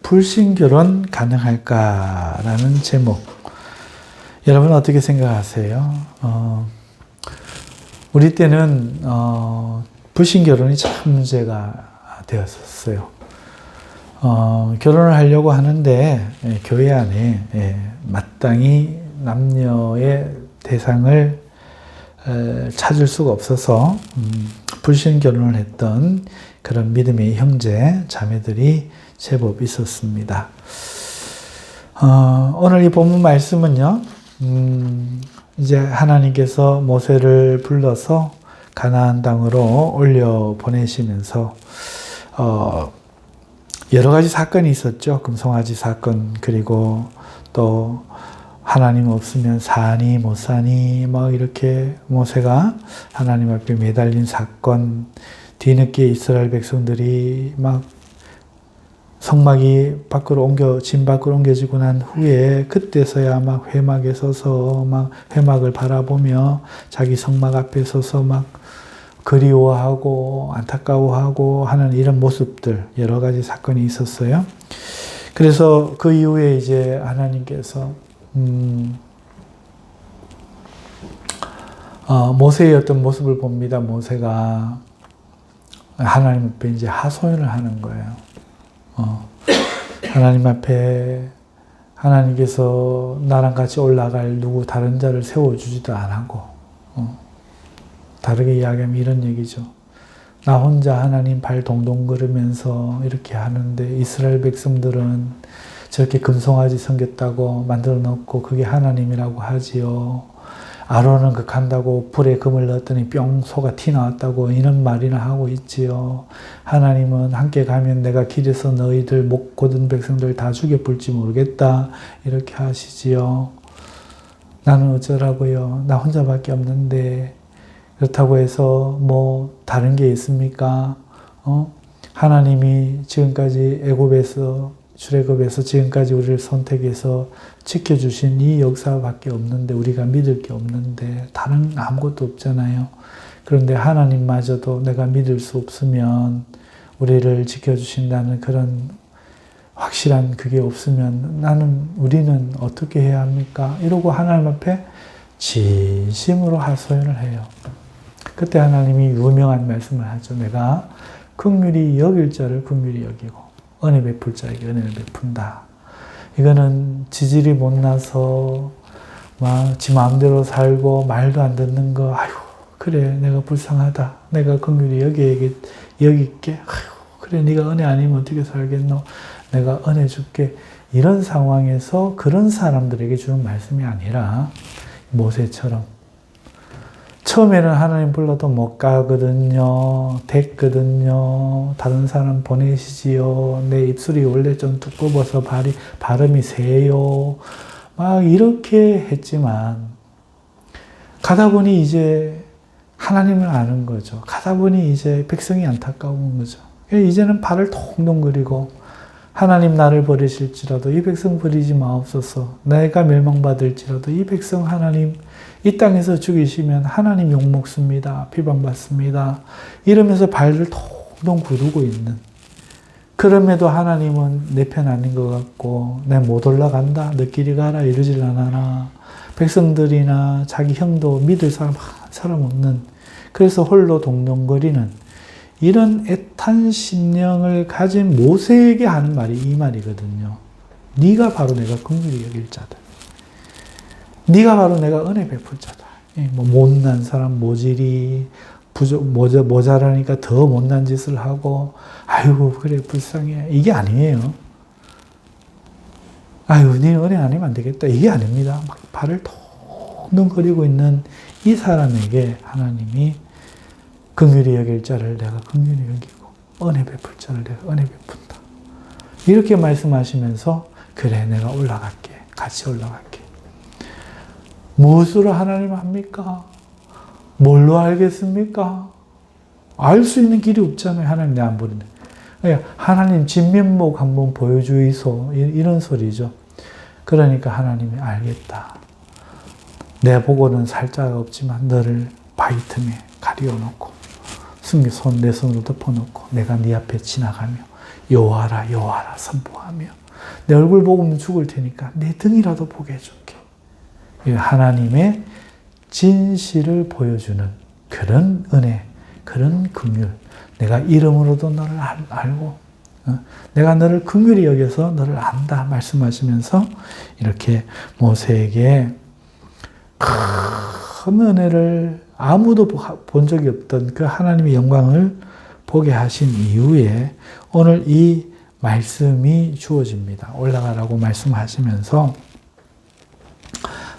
불신결혼 가능할까라는 제목. 여러분 어떻게 생각하세요? 우리 때는 불신결혼이 참 문제가 되었었어요. 결혼을 하려고 하는데 교회 안에 마땅히 남녀의 대상을 찾을 수가 없어서 불신결혼을 했던 그런 믿음의 형제, 자매들이 제법 있었습니다. 오늘 이 본문 말씀은요, 이제 하나님께서 모세를 불러서 가나안 땅으로 올려 보내시면서 여러 가지 사건이 있었죠. 금송아지 사건, 그리고 또 하나님 없으면 사니 못 사니 막 이렇게 모세가 하나님 앞에 매달린 사건, 뒤늦게 이스라엘 백성들이 막 성막이 진 밖으로 옮겨지고 난 후에 그때서야 막 회막에 서서 막 회막을 바라보며 자기 성막 앞에 서서 막 그리워하고 안타까워하고 하는 이런 모습들, 여러 가지 사건이 있었어요. 그래서 그 이후에 이제 하나님께서 모세의 어떤 모습을 봅니다. 모세가 하나님 앞에 이제 하소연을 하는 거예요. 하나님 앞에 하나님께서 나랑 같이 올라갈 누구 다른 자를 세워주지도 안 하고, 다르게 이야기하면 이런 얘기죠. 나 혼자 하나님 발 동동 걸으면서 이렇게 하는데 이스라엘 백성들은 저렇게 금송아지 섬겼다고 만들어 놓고 그게 하나님이라고 하지요. 아론은 극한다고 불에 금을 넣었더니 뿅 소가 튀어나왔다고 이런 말이나 하고 있지요. 하나님은 함께 가면 내가 길에서 너희들 목 곧은 백성들 다 죽여볼지 모르겠다 이렇게 하시지요. 나는 어쩌라고요. 나 혼자밖에 없는데 그렇다고 해서 뭐 다른 게 있습니까? 하나님이 지금까지 출애굽에서 지금까지 우리를 선택해서 지켜주신 이 역사밖에 없는데 우리가 믿을 게 없는데 다른 아무것도 없잖아요. 그런데 하나님마저도 내가 믿을 수 없으면 우리를 지켜주신다는 그런 확실한 그게 없으면 우리는 어떻게 해야 합니까? 이러고 하나님 앞에 진심으로 하소연을 해요. 그때 하나님이 유명한 말씀을 하죠. 내가 긍휼히 여길 자를 긍휼히 여기고 은혜 베풀 자에게 은혜를 베푼다. 이거는 지질이 못나서 막 지 마음대로 살고 말도 안 듣는 거, 아이고 그래 내가 불쌍하다. 내가 긍휼히 여길게. 아이고 그래 네가 은혜 아니면 어떻게 살겠노. 내가 은혜 줄게. 이런 상황에서 그런 사람들에게 주는 말씀이 아니라 모세처럼 처음에는 하나님 불러도 못 가거든요. 됐거든요. 다른 사람 보내시지요. 내 입술이 원래 좀 두꺼워서 발음이 세요. 막 이렇게 했지만 가다 보니 이제 하나님을 아는 거죠. 가다 보니 이제 백성이 안타까운 거죠. 이제는 발을 동동거리고 하나님 나를 버리실지라도 이 백성 버리지 마옵소서. 내가 멸망받을지라도 이 백성 하나님 이 땅에서 죽이시면 하나님 욕먹습니다. 비방받습니다. 이러면서 발을 동동 구르고 있는, 그럼에도 하나님은 내 편 아닌 것 같고 내 못 올라간다. 너끼리 가라 이러질 않아나. 백성들이나 자기 형도 믿을 사람 없는, 그래서 홀로 동동거리는 이런 애탄 심령을 가진 모세에게 하는 말이 이 말이거든요. 네가 바로 내가 긍휼히 여길 자다. 네가 바로 내가 은혜 베풀 자다. 뭐 못난 사람 모질이 모자라니까 더 못난 짓을 하고 아이고 그래 불쌍해 이게 아니에요. 아이고 네 은혜 아니면 안 되겠다 이게 아닙니다. 막 발을 동동거리고 있는 이 사람에게 하나님이 긍휼히 여길 자를 내가 긍휼히 여기고 은혜 베풀 자를 내가 은혜 베푼다. 이렇게 말씀하시면서 그래 내가 올라갈게. 같이 올라갈게. 무엇으로 하나님 합니까? 뭘로 알겠습니까? 알 수 있는 길이 없잖아요. 하나님 내 안 보는데. 하나님 진면목 한번 보여주이소. 이런 소리죠. 그러니까 하나님이 알겠다. 내 보고는 살짝 없지만 너를 바위 틈에 가리워놓고 내 손으로 덮어놓고 내가 네 앞에 지나가며 여호와라 여호와라 선포하며 내 얼굴 보고는 죽을 테니까 내 등이라도 보게 해줄게. 하나님의 진실을 보여주는 그런 은혜, 그런 긍휼. 내가 이름으로도 너를 알고 내가 너를 긍휼히 여겨서 너를 안다 말씀하시면서 이렇게 모세에게 큰 은혜를 아무도 본 적이 없던 그 하나님의 영광을 보게 하신 이후에 오늘 이 말씀이 주어집니다. 올라가라고 말씀하시면서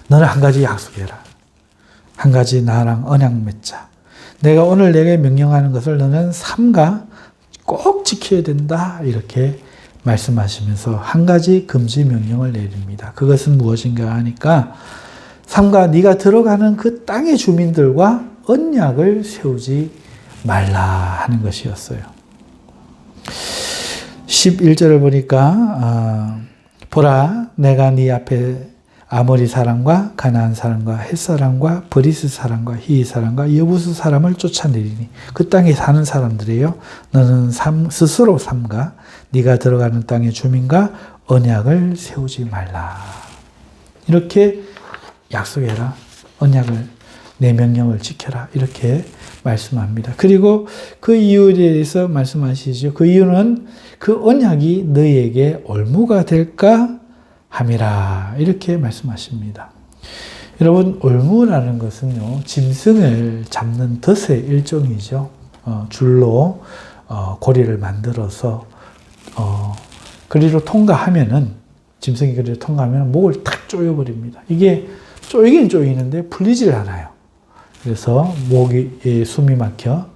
너는 한 가지 약속해라. 한 가지 나랑 언약 맺자. 내가 오늘 내게 명령하는 것을 너는 삼가 꼭 지켜야 된다. 이렇게 말씀하시면서 한 가지 금지 명령을 내립니다. 그것은 무엇인가 하니까 삼가 네가 들어가는 그 땅의 주민들과 언약을 세우지 말라 하는 것이었어요. 11절을 보니까 보라 내가 네 앞에 아모리 사람과 가나안 사람과 헷 사람과 브리스 사람과 히위 사람과 여부스 사람을 쫓아내리니 그 땅에 사는 사람들이에요. 너는 스스로 삼가 네가 들어가는 땅의 주민과 언약을 세우지 말라. 이렇게 약속해라. 언약을 내 명령을 지켜라. 이렇게 말씀합니다. 그리고 그 이유에 대해서 말씀하시죠. 그 이유는 그 언약이 너희에게 올무가 될까 함이라. 이렇게 말씀하십니다. 여러분, 올무라는 것은요, 짐승을 잡는 덫의 일종이죠. 줄로 고리를 만들어서 거리로 통과하면은 짐승이 거리를 통과하면 목을 탁 조여버립니다. 이게 조이긴 조이는데 풀리질 않아요. 그래서 목이 숨이 막혀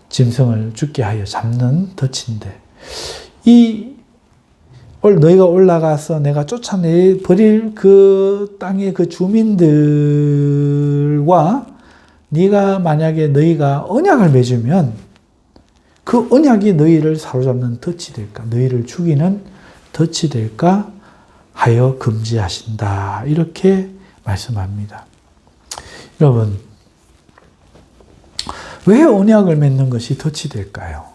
짐승을 죽게 하여 잡는 덫인데 너희가 올라가서 내가 쫓아내 버릴 그 땅의 그 주민들과 네가 만약에 너희가 언약을 맺으면 그 언약이 너희를 사로잡는 덫이 될까? 너희를 죽이는 덫이 될까? 하여 금지하신다. 이렇게 말씀합니다. 여러분, 왜 언약을 맺는 것이 덫이 될까요?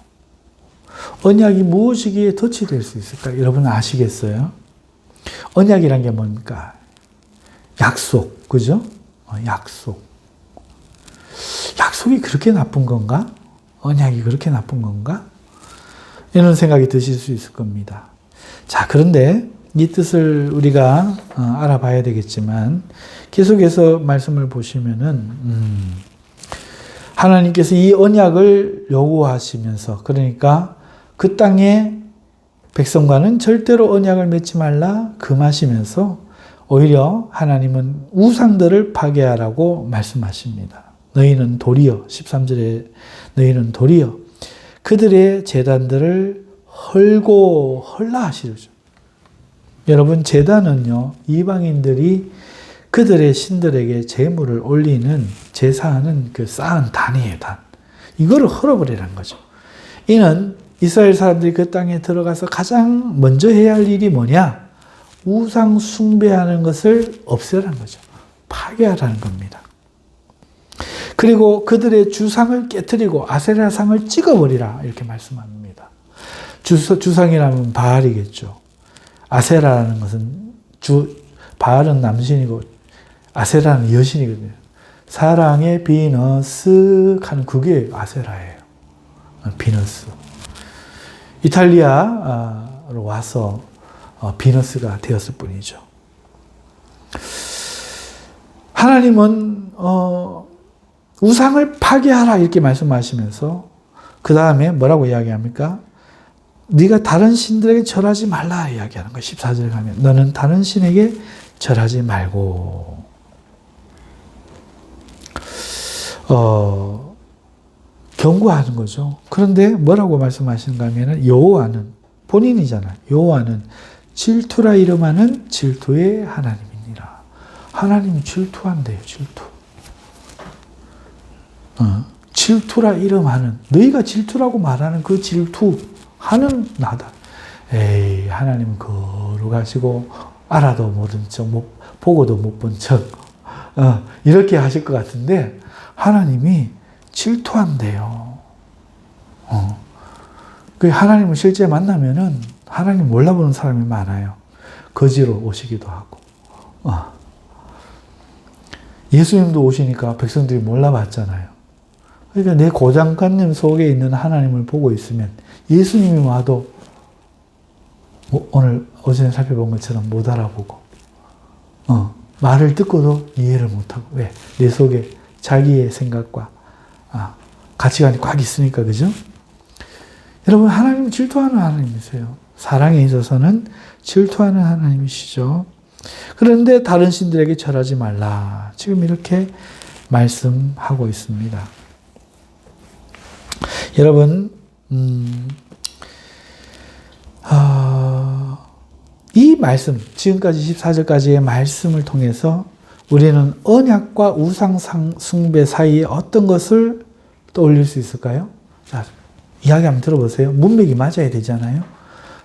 언약이 무엇이기에 덫이 될 수 있을까요? 여러분 아시겠어요? 언약이란 게 뭡니까? 약속, 그죠? 약속. 약속이 그렇게 나쁜 건가? 언약이 그렇게 나쁜 건가? 이런 생각이 드실 수 있을 겁니다. 자, 그런데 이 뜻을 우리가 알아봐야 되겠지만 계속해서 말씀을 보시면은 하나님께서 이 언약을 요구하시면서 그러니까 그 땅의 백성과는 절대로 언약을 맺지 말라 금하시면서 오히려 하나님은 우상들을 파괴하라고 말씀하십니다. 너희는 도리어 13절에 너희는 도리어 그들의 제단들을 헐고 헐라 하시죠. 여러분 제단은요 이방인들이 그들의 신들에게 제물을 올리는 제사하는 그 쌓은 단이에요. 단. 이거를 헐어버리라는 거죠. 이는 이스라엘 사람들이 그 땅에 들어가서 가장 먼저 해야 할 일이 뭐냐? 우상 숭배하는 것을 없애라는 거죠. 파괴하라는 겁니다. 그리고 그들의 주상을 깨뜨리고 아세라상을 찍어버리라 이렇게 말씀합니다. 주상이라면 바알이겠죠. 아세라라는 것은 바알은 남신이고 아세라는 여신이거든요. 사랑의 비너스 하는 그게 아세라예요. 비너스. 이탈리아로 와서 비너스가 되었을 뿐이죠. 하나님은 우상을 파괴하라 이렇게 말씀하시면서 그 다음에 뭐라고 이야기합니까? 네가 다른 신들에게 절하지 말라 이야기하는 거예요. 14절에 가면 너는 다른 신에게 절하지 말고 경고하는 거죠. 그런데 뭐라고 말씀하시는가 하면 여호와는 본인이잖아요. 여호와는 질투라 이름하는 질투의 하나님이니라. 하나님이 질투한대요. 질투. 질투라 이름하는 너희가 질투라고 말하는 그 질투하는 나다. 에이 하나님은 거룩하시고 알아도 모른 척 보고도 못 본 척 이렇게 하실 것 같은데 하나님이 질투한대요. 그 하나님을 실제 만나면은 하나님 몰라보는 사람이 많아요. 거지로 오시기도 하고. 예수님도 오시니까 백성들이 몰라봤잖아요. 그러니까 내 고정관념 속에 있는 하나님을 보고 있으면 예수님이 와도 오늘 어제 살펴본 것처럼 못 알아보고 말을 듣고도 이해를 못하고 왜? 내 속에 자기의 생각과 가치관이 꽉 있으니까 그죠? 여러분 하나님은 질투하는 하나님이세요. 사랑에 있어서는 질투하는 하나님이시죠. 그런데 다른 신들에게 절하지 말라. 지금 이렇게 말씀하고 있습니다. 여러분 이 말씀, 지금까지 14절까지의 말씀을 통해서 우리는 언약과 우상 숭배 사이에 어떤 것을 떠올릴 수 있을까요? 자, 이야기 한번 들어보세요. 문맥이 맞아야 되잖아요.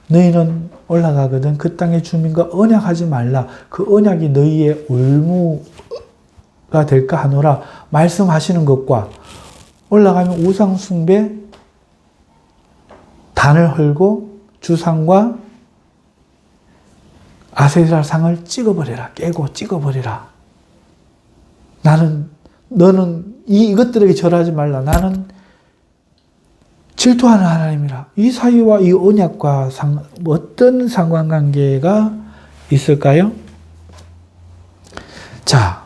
너희는 올라가거든 그 땅의 주민과 언약하지 말라. 그 언약이 너희의 올무가 될까 하노라. 말씀하시는 것과 올라가면 우상 숭배, 단을 헐고 주상과 아세라 상을 찍어버려라. 깨고 찍어버려라. 너는 이것들에게 절하지 말라. 나는 질투하는 하나님이라. 이 사이와 이 언약과 어떤 상관관계가 있을까요? 자,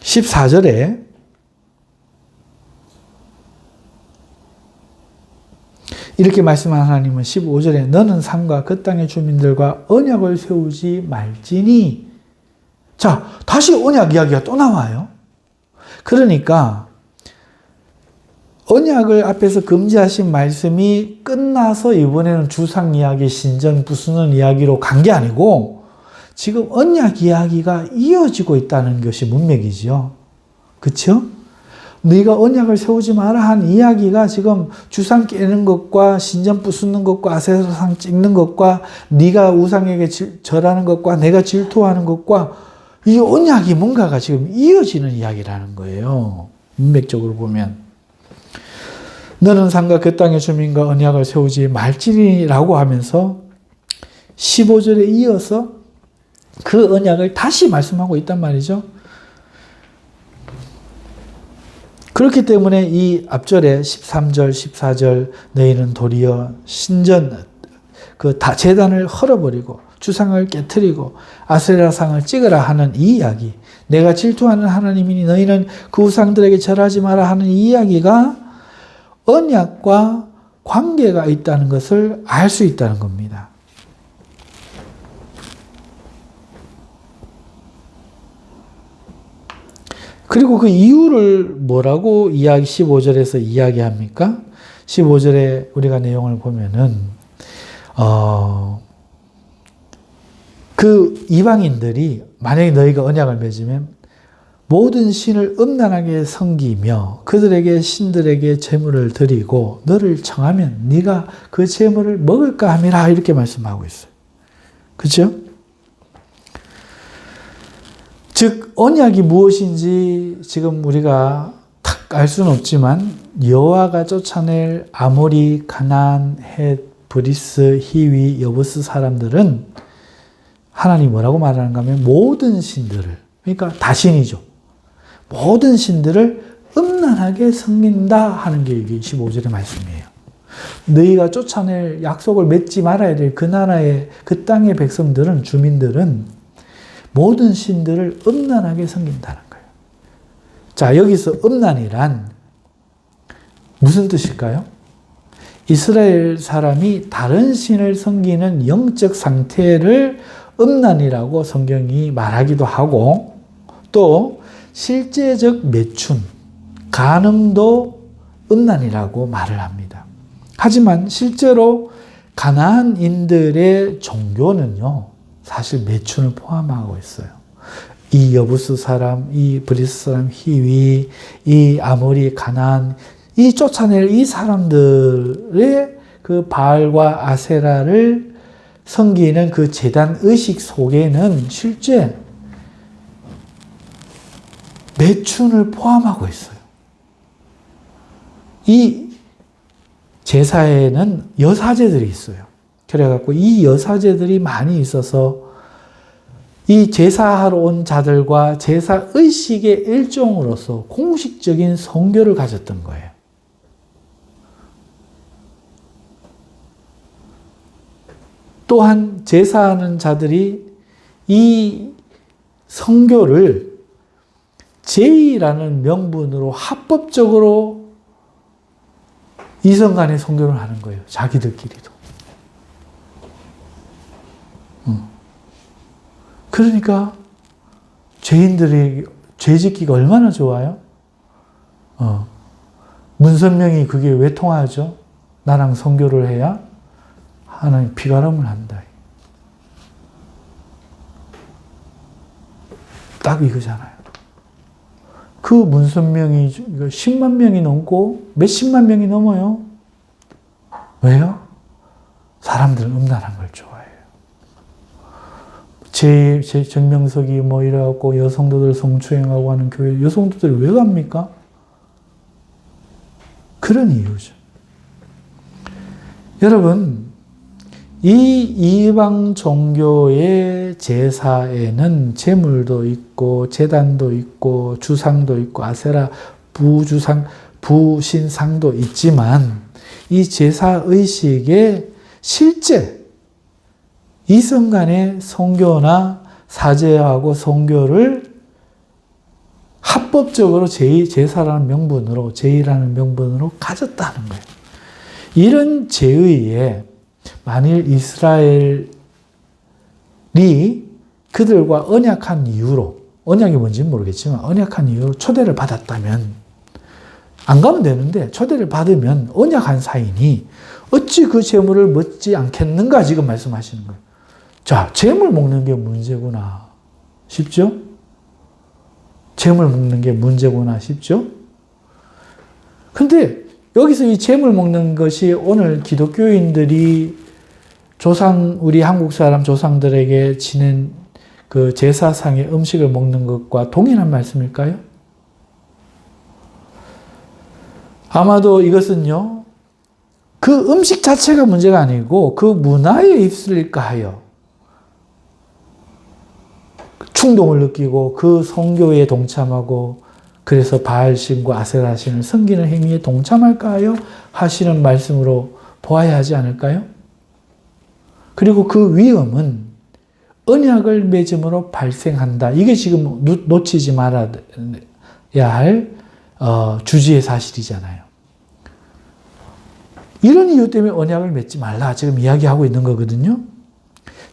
14절에 이렇게 말씀한 하나님은 15절에 너는 산과 그 땅의 주민들과 언약을 세우지 말지니. 자, 다시 언약 이야기가 또 나와요. 그러니까 언약을 앞에서 금지하신 말씀이 끝나서 이번에는 주상 이야기, 신전 부수는 이야기로 간 게 아니고 지금 언약 이야기가 이어지고 있다는 것이 문맥이지요. 그렇죠? 네가 언약을 세우지 마라 한 이야기가 지금 주상 깨는 것과 신전 부수는 것과 아세라상 찍는 것과 네가 우상에게 절하는 것과 내가 질투하는 것과 이 언약이 뭔가가 지금 이어지는 이야기라는 거예요. 문맥적으로 보면. 너는 산과 그 땅의 주민과 언약을 세우지 말지니라고 하면서 15절에 이어서 그 언약을 다시 말씀하고 있단 말이죠. 그렇기 때문에 이 앞절에 13절, 14절 너희는 도리어 신전 그 제단을 헐어버리고 주상을 깨트리고 아세라상을 찍으라 하는 이 이야기, 내가 질투하는 하나님이니 너희는 그 우상들에게 절하지 마라 하는 이 이야기가 언약과 관계가 있다는 것을 알 수 있다는 겁니다. 그리고 그 이유를 뭐라고 15절에서 이야기합니까? 15절에 우리가 내용을 보면은 그 이방인들이 만약에 너희가 언약을 맺으면 모든 신을 음란하게 섬기며 그들에게 신들에게 제물을 드리고 너를 청하면 네가 그 제물을 먹을까 함이라 이렇게 말씀하고 있어요. 그렇죠? 즉 언약이 무엇인지 지금 우리가 탁 알 수는 없지만 여호와가 쫓아낼 아모리, 가나안, 헷, 브리스, 히위, 여부스 사람들은 하나님이 뭐라고 말하는가 하면 모든 신들을, 그러니까 다신이죠. 모든 신들을 음란하게 섬긴다 하는 게 이게 15절의 말씀이에요. 너희가 쫓아낼 약속을 맺지 말아야 될 그 나라의 그 땅의 백성들은, 주민들은 모든 신들을 음란하게 섬긴다는 거예요. 자, 여기서 음란이란 무슨 뜻일까요? 이스라엘 사람이 다른 신을 섬기는 영적 상태를 음란이라고 성경이 말하기도 하고, 또 실제적 매춘, 간음도 음란이라고 말을 합니다. 하지만 실제로 가나안인들의 종교는요, 사실 매춘을 포함하고 있어요. 이 여부스 사람, 이 브리스 사람, 히위, 이 아모리, 가나안, 이 쫓아낼 이 사람들의 그 바알과 아세라를 섬기는 그 제단 의식 속에는 실제 매춘을 포함하고 있어요. 이 제사에는 여사제들이 있어요. 그래갖고 이 여사제들이 많이 있어서 이 제사하러 온 자들과 제사 의식의 일종으로서 공식적인 선교를 가졌던 거예요. 또한 제사하는 자들이 이 선교를 제의라는 명분으로 합법적으로 이성 간의 선교를 하는 거예요. 자기들끼리도. 그러니까 죄인들이 죄 짓기가 얼마나 좋아요? 문선명이 그게 왜 통하죠? 나랑 선교를 해야 하나님 피가름을 한다. 딱 이거잖아요. 그 문선명이 10만 명이 넘고 몇십만 명이 넘어요. 왜요? 사람들은 음란한 걸 좋아해요. 제 정명석이 뭐 이래갖고 여성도들 성추행하고 하는 교회 여성도들이 왜 갑니까? 그런 이유죠. 여러분, 이 이방 종교의 제사에는 제물도 있고 제단도 있고 주상도 있고 아세라 부신상도 있지만 이 제사 의식에 실제 이성 간의 선교나 사제하고 선교를 합법적으로 제사라는 명분으로 제의라는 명분으로 가졌다는 거예요. 이런 제의에 만일 이스라엘이 그들과 언약한 이유로, 언약이 뭔지는 모르겠지만 언약한 이유로 초대를 받았다면 안 가면 되는데 초대를 받으면 언약한 사이니 어찌 그 제물을 먹지 않겠는가 지금 말씀하시는 거예요. 자, 제물 먹는 게 문제구나 싶죠? 제물 먹는 게 문제구나 싶죠? 근데 여기서 이 제물 먹는 것이 오늘 기독교인들이 우리 한국 사람 조상들에게 지낸 그 제사상의 음식을 먹는 것과 동일한 말씀일까요? 아마도 이것은요, 그 음식 자체가 문제가 아니고 그 문화에 휩쓸릴까 하여 충동을 느끼고 그 선교에 동참하고 그래서 바알신과 아세라신을 섬기는 행위에 동참할까 하여 하시는 말씀으로 보아야 하지 않을까요? 그리고 그 위험은 언약을 맺음으로 발생한다. 이게 지금 놓치지 말아야 할 주지의 사실이잖아요. 이런 이유 때문에 언약을 맺지 말라 지금 이야기하고 있는 거거든요.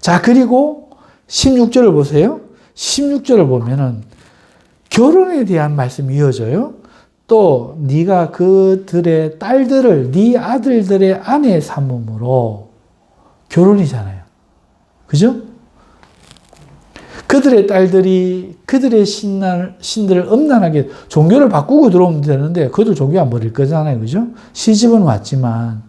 자, 그리고 16절을 보세요. 16절을 보면은 결혼에 대한 말씀이 이어져요. 또 네가 그들의 딸들을 네 아들들의 아내 삼음으로 결혼이잖아요. 그죠? 그들의 딸들이 그들의 신들을 음란하게 종교를 바꾸고 들어오면 되는데 그들 종교 안 버릴 거잖아요. 그죠? 시집은 왔지만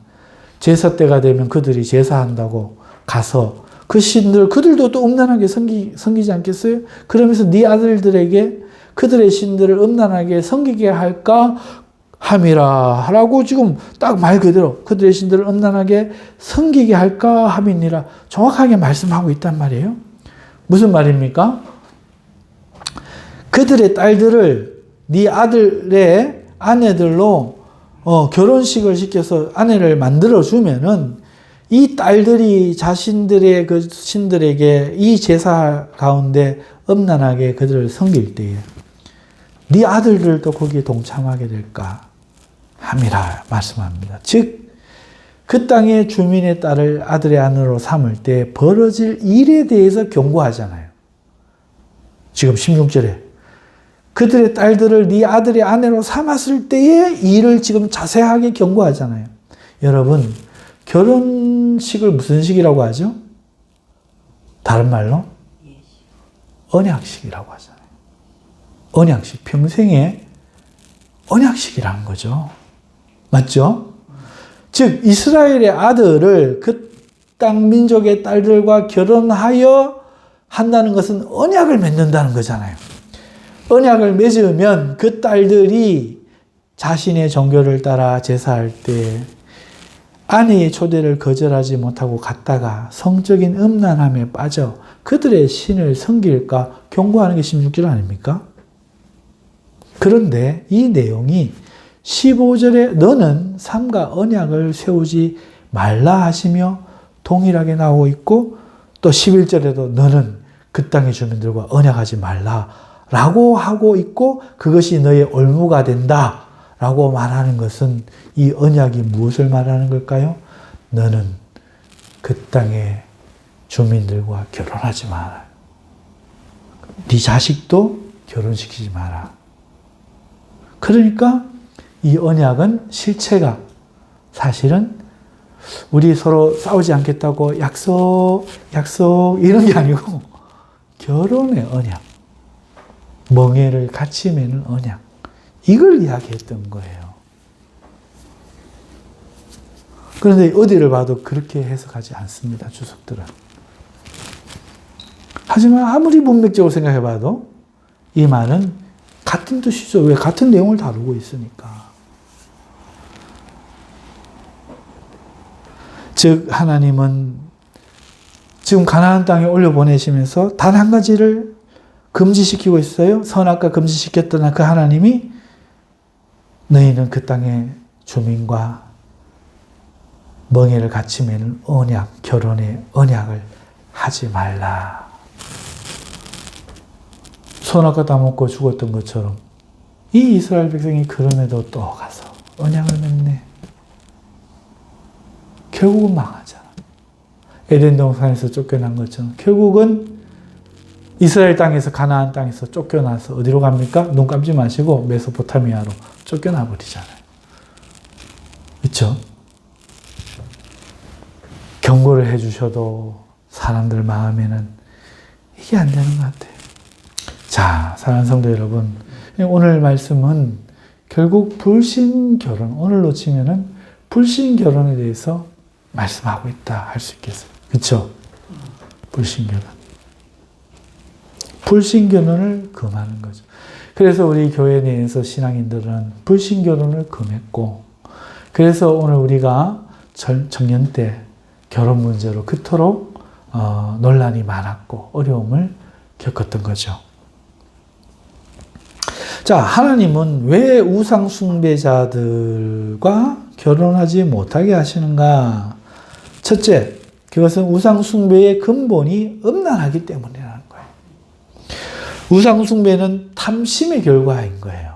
제사 때가 되면 그들이 제사한다고 가서 그 신들 그들도 또 음란하게 섬기지 않겠어요? 그러면서 네 아들들에게 그들의 신들을 음란하게 섬기게 할까 함이라 라고 지금 딱 말 그대로 그들의 신들을 음란하게 섬기게 할까 함이니라 정확하게 말씀하고 있단 말이에요. 무슨 말입니까? 그들의 딸들을 네 아들의 아내들로 결혼식을 시켜서 아내를 만들어 주면은 이 딸들이 자신들의 그 신들에게 이 제사 가운데 음란하게 그들을 섬길 때에 네 아들들도 거기에 동참하게 될까 함이라 말씀합니다. 즉 그 땅의 주민의 딸을 아들의 아내로 삼을 때 벌어질 일에 대해서 경고하잖아요. 지금 16절에 그들의 딸들을 네 아들의 아내로 삼았을 때의 일을 지금 자세하게 경고하잖아요. 여러분, 결혼식을 무슨 식이라고 하죠? 다른 말로 언약식이라고 하잖아요. 언약식, 평생의 언약식이라는 거죠. 맞죠? 즉 이스라엘의 아들을 그 땅 민족의 딸들과 결혼하여 한다는 것은 언약을 맺는다는 거잖아요. 언약을 맺으면 그 딸들이 자신의 종교를 따라 제사할 때 아내의 초대를 거절하지 못하고 갔다가 성적인 음란함에 빠져 그들의 신을 섬길까 경고하는 게 16절 아닙니까? 그런데 이 내용이 15절에 너는 삼가 언약을 세우지 말라 하시며 동일하게 나오고 있고, 또 11절에도 너는 그 땅의 주민들과 언약하지 말라 라고 하고 있고, 그것이 너의 올무가 된다 라고 말하는 것은 이 언약이 무엇을 말하는 걸까요? 너는 그 땅의 주민들과 결혼하지 마라. 네 자식도 결혼시키지 마라. 그러니까 이 언약은 실체가 사실은 우리 서로 싸우지 않겠다고 약속 이런 게 아니고 결혼의 언약, 멍에를 같이 매는 언약, 이걸 이야기했던 거예요. 그런데 어디를 봐도 그렇게 해석하지 않습니다, 주석들은. 하지만 아무리 문맥적으로 생각해 봐도 이 말은 같은 뜻이죠. 왜? 같은 내용을 다루고 있으니까. 즉 하나님은 지금 가나안 땅에 올려보내시면서 단 한 가지를 금지시키고 있어요. 선악과 금지시켰던 그 하나님이 너희는 그 땅의 주민과 멍에를 같이 매는 언약, 결혼의 언약을 하지 말라. 선악과 다 먹고 죽었던 것처럼 이 이스라엘 백성이 그럼에도 또 가서 언약을 맺네. 결국은 망하잖아. 에덴 동산에서 쫓겨난 것처럼 결국은 이스라엘 땅에서, 가나안 땅에서 쫓겨나서 어디로 갑니까? 눈 감지 마시고 메소포타미아로 쫓겨나 버리잖아요. 그렇죠? 경고를 해주셔도 사람들 마음에는 이게 안 되는 것 같아요. 자, 사랑하는 성도 여러분, 오늘 말씀은 결국 불신결혼, 오늘로 치면은 불신결혼에 대해서 말씀하고 있다 할 수 있겠어요. 그렇죠? 불신결혼. 불신결혼을 금하는 거죠. 그래서 우리 교회 내에서 신앙인들은 불신결혼을 금했고, 그래서 오늘 우리가 청년 때 결혼 문제로 그토록 논란이 많았고 어려움을 겪었던 거죠. 자, 하나님은 왜 우상 숭배자들과 결혼하지 못하게 하시는가? 첫째, 그것은 우상 숭배의 근본이 음란하기 때문이라는 거예요. 우상 숭배는 탐심의 결과인 거예요.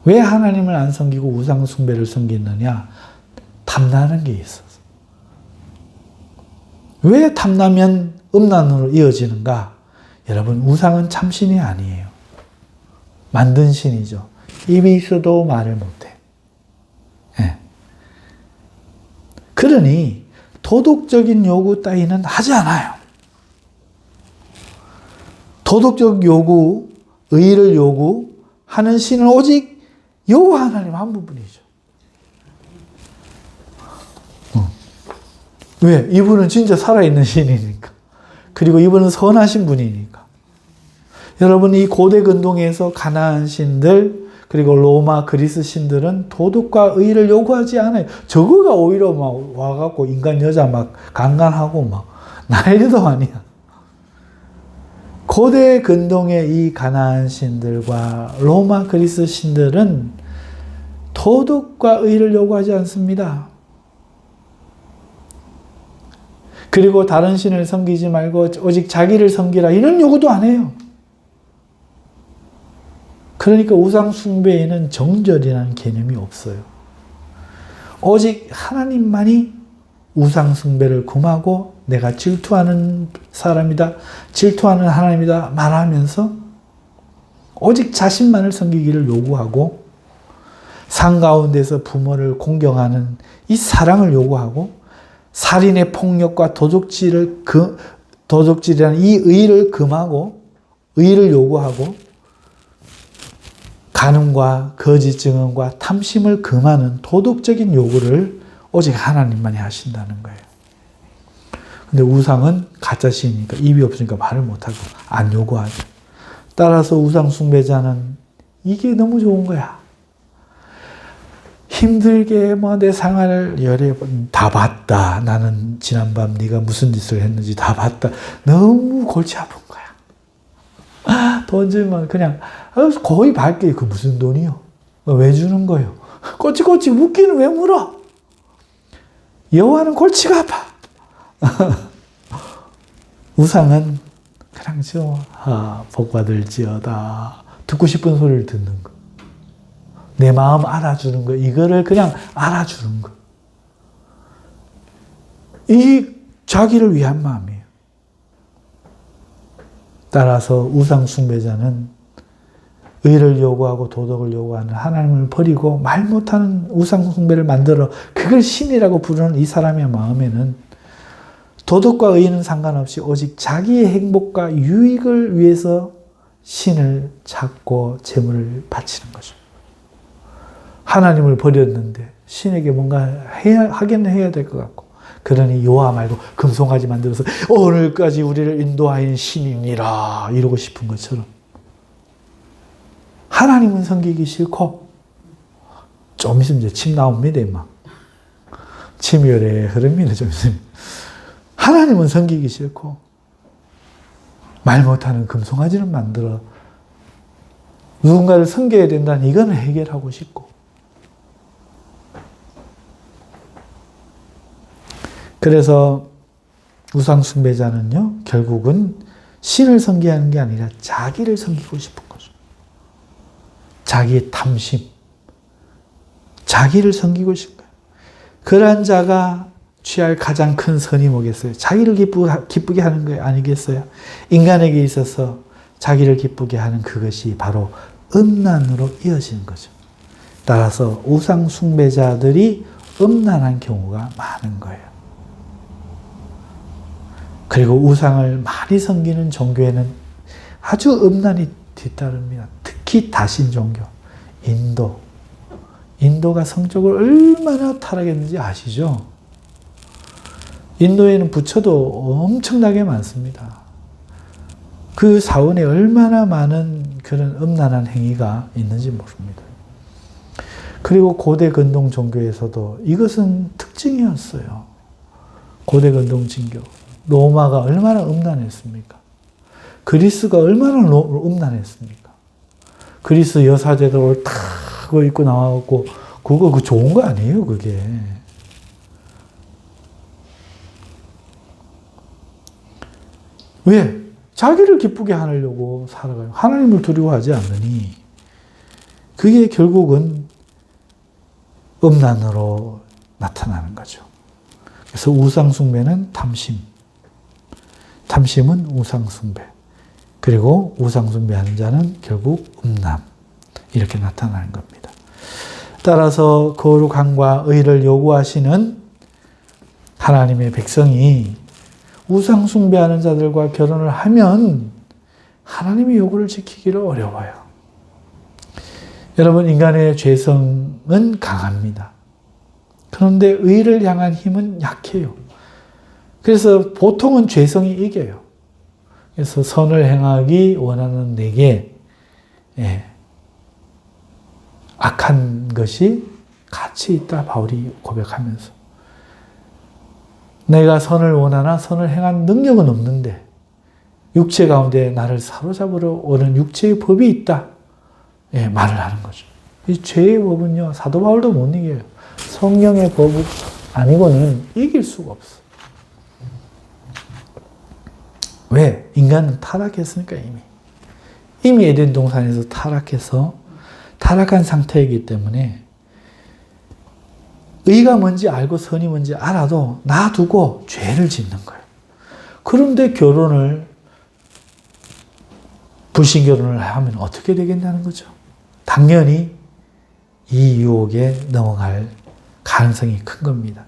왜 하나님을 안 섬기고 우상 숭배를 섬기느냐? 탐나는 게 있어서. 왜 탐나면 음란으로 이어지는가? 여러분, 우상은 참신이 아니에요. 만든 신이죠. 입이 있어도 말을 못해. 네. 그러니 도덕적인 요구 따위는 하지 않아요. 도덕적 요구, 의의를 요구하는 신은 오직 여호와 하나님 한 분뿐이죠. 왜? 이분은 진짜 살아있는 신이니까. 그리고 이분은 선하신 분이니까. 여러분, 이 고대 근동에서 가나안 신들, 그리고 로마, 그리스 신들은 도덕과 의의를 요구하지 않아요. 저거가 오히려 막 와갖고 인간 여자 막 강간하고 막 난리도 아니야. 고대 근동의 이 가나안 신들과 로마, 그리스 신들은 도덕과 의의를 요구하지 않습니다. 그리고 다른 신을 섬기지 말고 오직 자기를 섬기라, 이런 요구도 안 해요. 그러니까 우상 숭배에는 정절이라는 개념이 없어요. 오직 하나님만이 우상 숭배를 금하고 내가 질투하는 사람이다, 질투하는 하나님이다 말하면서 오직 자신만을 섬기기를 요구하고, 상 가운데서 부모를 공경하는 이 사랑을 요구하고, 살인의 폭력과 도적질이라는 이 의의를 금하고, 의의를 요구하고, 간음과 거짓 증언과 탐심을 금하는 도덕적인 요구를 오직 하나님만이 하신다는 거예요. 근데 우상은 가짜신이니까 입이 없으니까 말을 못하고 안 요구하죠. 따라서 우상 숭배자는 이게 너무 좋은 거야. 힘들게 뭐 내 생활을 여러 번 다 봤다. 나는 지난밤 네가 무슨 짓을 했는지 다 봤다. 너무 골치 아픈 거야. 돈 주면 그냥 거의 밝게 그 무슨 돈이요? 왜 주는 거요? 꼬치꼬치 묻기는 왜 물어? 여호와는 골치가 아파. 우상은 그냥 복 받을지어다. 듣고 싶은 소리를 듣는 거. 내 마음 알아주는 거. 이거를 그냥 알아주는 거. 이 자기를 위한 마음이에요. 따라서 우상 숭배자는 의를 요구하고 도덕을 요구하는 하나님을 버리고 말 못하는 우상 숭배를 만들어 그걸 신이라고 부르는 이 사람의 마음에는 도덕과 의는 상관없이 오직 자기의 행복과 유익을 위해서 신을 찾고 재물을 바치는 거죠. 하나님을 버렸는데 신에게 뭔가 하긴 해야 될 것 같고, 그러니 여호와 말고 금송아지 만들어서 오늘까지 우리를 인도하인 신이니라 이러고 싶은 것처럼 하나님은 섬기기 싫고, 좀 있으면 이제 침 나옵니다. 막 침이 오래 흐릅니다. 좀 있으면 하나님은 섬기기 싫고 말 못하는 금송아지를 만들어 누군가를 섬겨야 된다는 이거는 해결하고 싶고, 그래서 우상숭배자는요, 결국은 신을 섬기하는 게 아니라 자기를 섬기고 싶은 거죠. 자기의 탐심, 자기를 섬기고 싶은 거예요. 그러한 자가 취할 가장 큰 선이 뭐겠어요? 자기를 기쁘게 하는 거 아니겠어요? 인간에게 있어서 자기를 기쁘게 하는 그것이 바로 음란으로 이어지는 거죠. 따라서 우상숭배자들이 음란한 경우가 많은 거예요. 그리고 우상을 많이 섬기는 종교에는 아주 음란이 뒤따릅니다. 특히 다신 종교, 인도가 성적으로 얼마나 타락했는지 아시죠? 인도에는 부처도 엄청나게 많습니다. 그 사원에 얼마나 많은 그런 음란한 행위가 있는지 모릅니다. 그리고 고대 근동 종교에서도 이것은 특징이었어요. 고대 근동 종교. 로마가 얼마나 음란했습니까? 그리스가 얼마나 음란했습니까? 그리스 여사제도를 탁 입고 나와갖고, 그거 좋은 거 아니에요, 그게. 왜? 자기를 기쁘게 하려고 살아가요. 하나님을 두려워하지 않으니. 그게 결국은 음란으로 나타나는 거죠. 그래서 우상숭배는 탐심은 우상숭배. 그리고 우상숭배하는 자는 결국 음란. 이렇게 나타나는 겁니다. 따라서 거룩함과 의를 요구하시는 하나님의 백성이 우상숭배하는 자들과 결혼을 하면 하나님의 요구를 지키기를 어려워요. 여러분, 인간의 죄성은 강합니다. 그런데 의를 향한 힘은 약해요. 그래서 보통은 죄성이 이겨요. 그래서 선을 행하기 원하는 내게 악한 것이 같이 있다, 바울이 고백하면서. 내가 선을 원하나 선을 행한 능력은 없는데 육체 가운데 나를 사로잡으러 오는 육체의 법이 있다, 말을 하는 거죠. 이 죄의 법은요, 사도 바울도 못 이겨요. 성령의 법 아니고는 이길 수가 없어. 왜? 인간은 타락했으니까 이미 에덴 동산에서 타락해서 타락한 상태이기 때문에 의가 뭔지 알고 선이 뭔지 알아도 놔두고 죄를 짓는 거예요. 그런데 불신결혼을 하면 어떻게 되겠냐는 거죠. 당연히 이 유혹에 넘어갈 가능성이 큰 겁니다.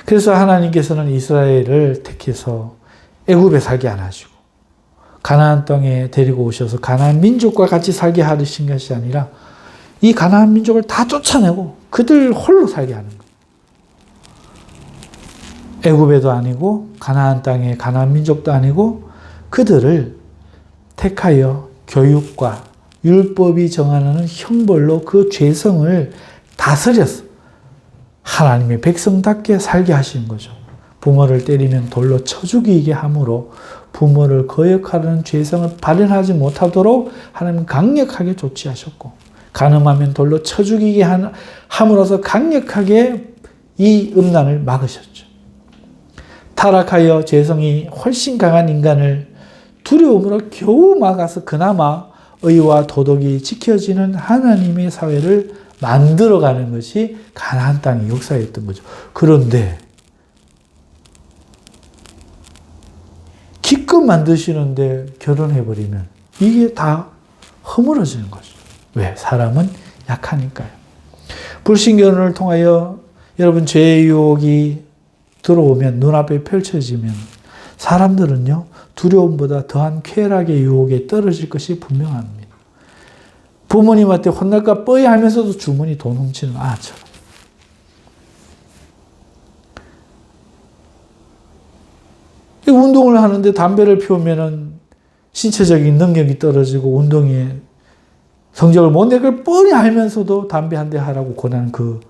그래서 하나님께서는 이스라엘을 택해서 애굽에 살게 안 하시고 가나안 땅에 데리고 오셔서 가나안 민족과 같이 살게 하신 것이 아니라 이 가나안 민족을 다 쫓아내고 그들 홀로 살게 하는 거예요. 애굽에도 아니고 가나안 땅에 가나안 민족도 아니고 그들을 택하여 교육과 율법이 정하는 형벌로 그 죄성을 다스려서 하나님의 백성답게 살게 하시는 거죠. 부모를 때리면 돌로 쳐 죽이게 함으로 부모를 거역하는 죄성을 발현하지 못하도록 하나님은 강력하게 조치하셨고, 간음하면 돌로 쳐 죽이게 함으로써 강력하게 이 음란을 막으셨죠. 타락하여 죄성이 훨씬 강한 인간을 두려움으로 겨우 막아서 그나마 의와 도덕이 지켜지는 하나님의 사회를 만들어가는 것이 가나안 땅의 역사였던 거죠. 그런데 기껏 만드시는데 결혼해버리면 이게 다 허물어지는 거죠. 왜? 사람은 약하니까요. 불신결혼을 통하여 여러분 죄의 유혹이 들어오면, 눈앞에 펼쳐지면 사람들은요, 두려움보다 더한 쾌락의 유혹에 떨어질 것이 분명합니다. 부모님한테 혼날까 뻔히 하면서도 주머니 돈 훔치는 아처럼. 운동을 하는데 담배를 피우면은 신체적인 능력이 떨어지고 운동에 성적을 못 낼 걸 뻔히 알면서도 담배 한 대 하라고 권하는 그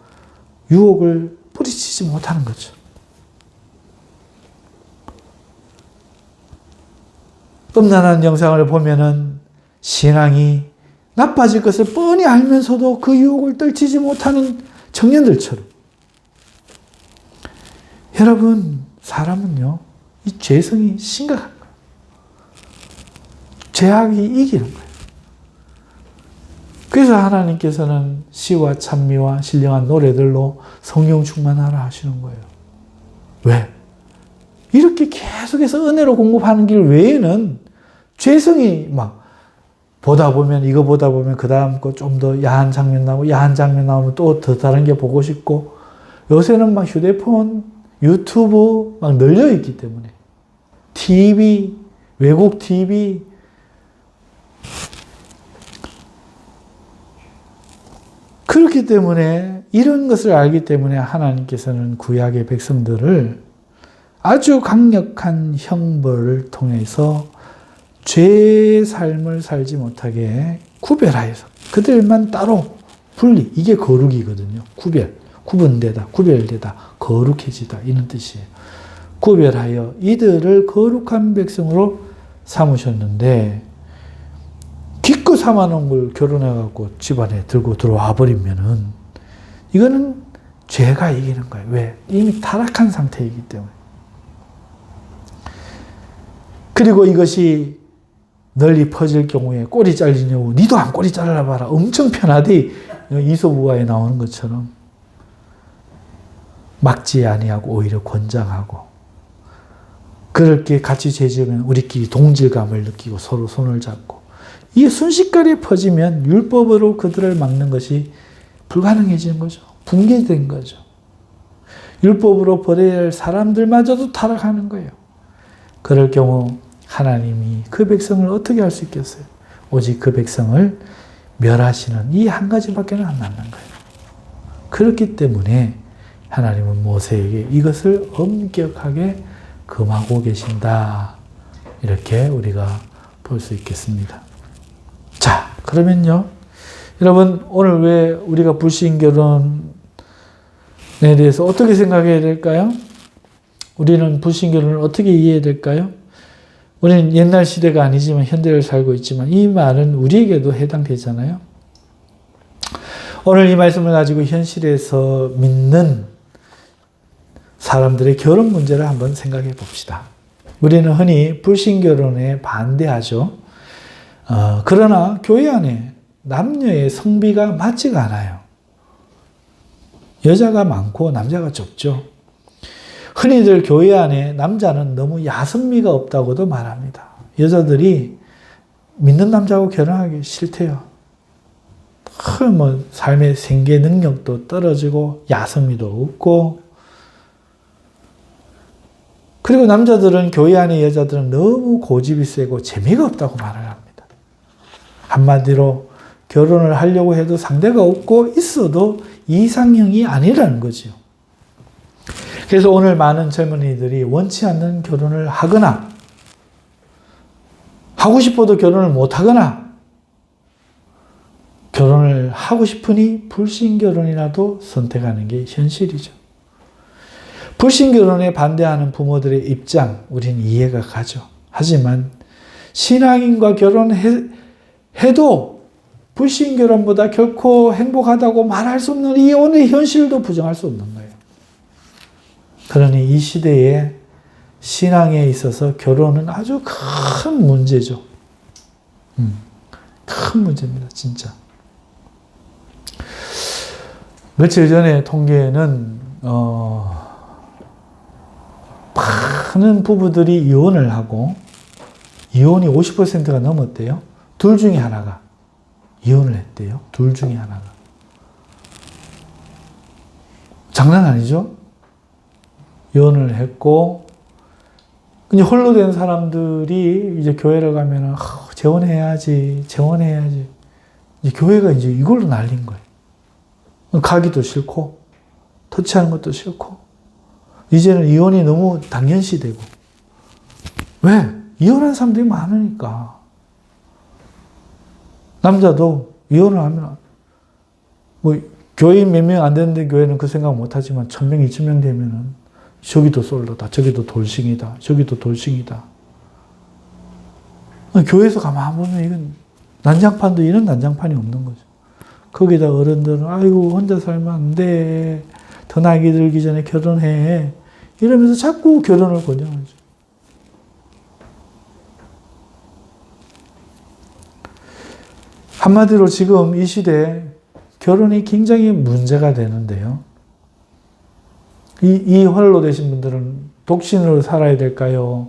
유혹을 뿌리치지 못하는 거죠. 음란한 영상을 보면은 신앙이 나빠질 것을 뻔히 알면서도 그 유혹을 떨치지 못하는 청년들처럼. 여러분, 사람은요, 이 죄성이 심각한 거예요. 죄악이 이기는 거예요. 그래서 하나님께서는 시와 찬미와 신령한 노래들로 성령 충만하라 하시는 거예요. 왜? 이렇게 계속해서 은혜로 공급하는 길 외에는 죄성이 막 보다 보면, 이거 보다 보면 그 다음 거 좀 더 야한 장면 나오고, 야한 장면 나오면 또 더 다른 게 보고 싶고, 요새는 막 휴대폰, 유튜브 막 널려 있기 때문에, TV, 외국 TV, 그렇기 때문에, 이런 것을 알기 때문에 하나님께서는 구약의 백성들을 아주 강력한 형벌을 통해서 죄의 삶을 살지 못하게 구별하여서 그들만 따로 분리, 이게 거룩이거든요. 구분되다, 구별되다, 거룩해지다, 이런 뜻이에요. 구별하여 이들을 거룩한 백성으로 삼으셨는데, 기껏 삼아놓은 걸 결혼해갖고 집안에 들고 들어와 버리면은 이거는 죄가 이기는 거예요. 왜? 이미 타락한 상태이기 때문에. 그리고 이것이 널리 퍼질 경우에 꼬리 잘리냐고, 니도 한 꼬리 잘라봐라. 엄청 편하대. 이솝우화에 나오는 것처럼 막지 아니하고 오히려 권장하고, 그렇게 같이 죄지으면 우리끼리 동질감을 느끼고 서로 손을 잡고, 이게 순식간에 퍼지면 율법으로 그들을 막는 것이 불가능해지는 거죠. 붕괴된 거죠. 율법으로 벌해야 할 사람들마저도 타락하는 거예요. 그럴 경우 하나님이 그 백성을 어떻게 할 수 있겠어요? 오직 그 백성을 멸하시는 이 한 가지밖에는 안 남는 거예요. 그렇기 때문에 하나님은 모세에게 이것을 엄격하게 금하고 계신다. 이렇게 우리가 볼 수 있겠습니다. 자, 그러면요. 여러분, 오늘 왜 우리가 불신결혼에 대해서 어떻게 생각해야 될까요? 우리는 불신결혼을 어떻게 이해해야 될까요? 우리는 옛날 시대가 아니지만 현대를 살고 있지만 이 말은 우리에게도 해당되잖아요. 오늘 이 말씀을 가지고 현실에서 믿는 사람들의 결혼 문제를 한번 생각해 봅시다. 우리는 흔히 불신결혼에 반대하죠. 그러나 교회 안에 남녀의 성비가 맞지가 않아요. 여자가 많고 남자가 적죠. 흔히들 교회 안에 남자는 너무 야성미가 없다고도 말합니다. 여자들이 믿는 남자하고 결혼하기 싫대요. 삶의 생계 능력도 떨어지고 야성미도 없고, 그리고 남자들은 교회 안에 여자들은 너무 고집이 세고 재미가 없다고 말을 합니다. 한마디로 결혼을 하려고 해도 상대가 없고 있어도 이상형이 아니라는 거죠. 그래서 오늘 많은 젊은이들이 원치 않는 결혼을 하거나 하고 싶어도 결혼을 못 하거나 결혼을 하고 싶으니 불신결혼이라도 선택하는 게 현실이죠. 불신결혼에 반대하는 부모들의 입장, 우리는 이해가 가죠. 하지만 신앙인과 결혼해도 불신결혼보다 결코 행복하다고 말할 수 없는 이혼의 현실도 부정할 수 없는 거예요. 그러니 이 시대에 신앙에 있어서 결혼은 아주 큰 문제죠. 큰 문제입니다, 진짜. 며칠 전에 통계에는 많은 부부들이 이혼을 하고 이혼이 50%가 넘었대요. 둘 중에 하나가 이혼을 했대요. 둘 중에 하나가. 장난 아니죠? 이혼을 했고 그냥 홀로 된 사람들이 이제 교회를 가면은 재혼해야지. 이제 교회가 이제 이걸로 날린 거예요. 가기도 싫고 터치하는 것도 싫고 이제는 이혼이 너무 당연시되고. 왜? 이혼한 사람들이 많으니까. 남자도 이혼을 하면 뭐 교인 몇 명 안 되는데 교회는 그 생각 못 하지만 1000명, 2000명 되면은 저기도 솔로다, 저기도 돌싱이다, 저기도 돌싱이다. 교회에서 가만 보면 이건 난장판도 이런 난장판이 없는 거죠. 거기다 어른들은 아이고 혼자 살면 안 돼. 더 나이 들기 전에 결혼해. 이러면서 자꾸 결혼을 권장하죠. 한마디로 지금 이 시대에 결혼이 굉장히 문제가 되는데요. 이 홀로 되신 분들은 독신으로 살아야 될까요?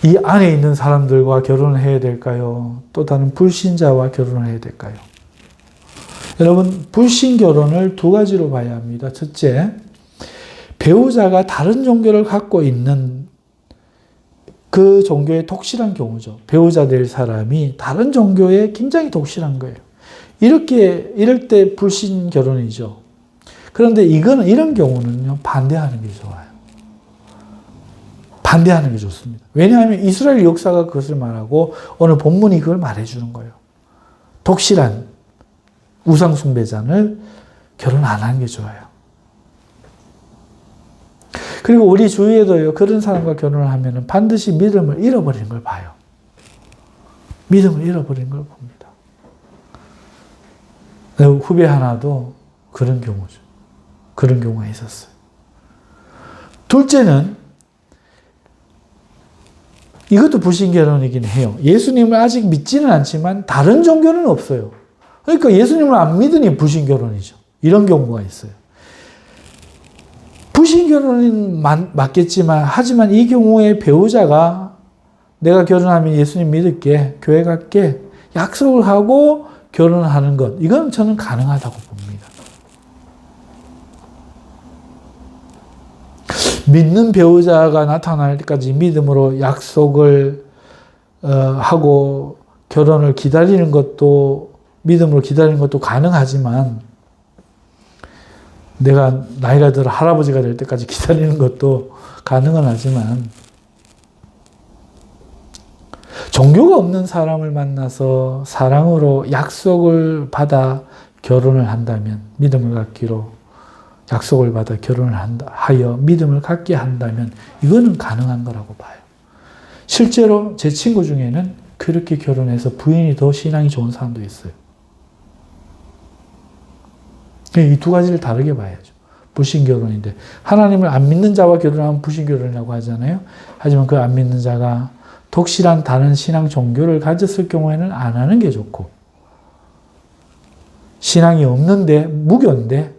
이 안에 있는 사람들과 결혼을 해야 될까요? 또 다른 불신자와 결혼을 해야 될까요? 여러분, 불신 결혼을 두 가지로 봐야 합니다. 첫째, 배우자가 다른 종교를 갖고 있는 그 종교에 독실한 경우죠. 배우자 될 사람이 다른 종교에 굉장히 독실한 거예요. 이럴 때 불신 결혼이죠. 그런데 이런 경우는요, 반대하는 게 좋아요. 반대하는 게 좋습니다. 왜냐하면 이스라엘 역사가 그것을 말하고 오늘 본문이 그걸 말해주는 거예요. 독실한 우상숭배자를 결혼 안 하는 게 좋아요. 그리고 우리 주위에도요, 그런 사람과 결혼을 하면 반드시 믿음을 잃어버리는 걸 봐요. 믿음을 잃어버리는 걸 봅니다. 후배 하나도 그런 경우죠. 그런 경우가 있었어요. 둘째는 이것도 불신결혼이긴 해요. 예수님을 아직 믿지는 않지만 다른 종교는 없어요. 그러니까 예수님을 안 믿으니 불신결혼이죠. 이런 경우가 있어요. 불신결혼은 맞겠지만 하지만 이 경우에 배우자가 내가 결혼하면 예수님 믿을게, 교회 갈게 약속을 하고 결혼하는 것, 이건 저는 가능하다고 봅니다. 믿는 배우자가 나타날 때까지 믿음으로 약속을 하고 결혼을 기다리는 것도 믿음으로 기다리는 것도 가능하지만 내가 나이가 들어 할아버지가 될 때까지 기다리는 것도 가능은 하지만 종교가 없는 사람을 만나서 사랑으로 약속을 받아 결혼을 한다면 믿음을 갖기로 약속을 받아 결혼을 하여 믿음을 갖게 한다면 이거는 가능한 거라고 봐요. 실제로 제 친구 중에는 그렇게 결혼해서 부인이 더 신앙이 좋은 사람도 있어요. 이 두 가지를 다르게 봐야죠. 불신결혼인데 하나님을 안 믿는 자와 결혼하면 불신결혼이라고 하잖아요. 하지만 그 안 믿는 자가 독실한 다른 신앙 종교를 가졌을 경우에는 안 하는 게 좋고 신앙이 없는데 무교인데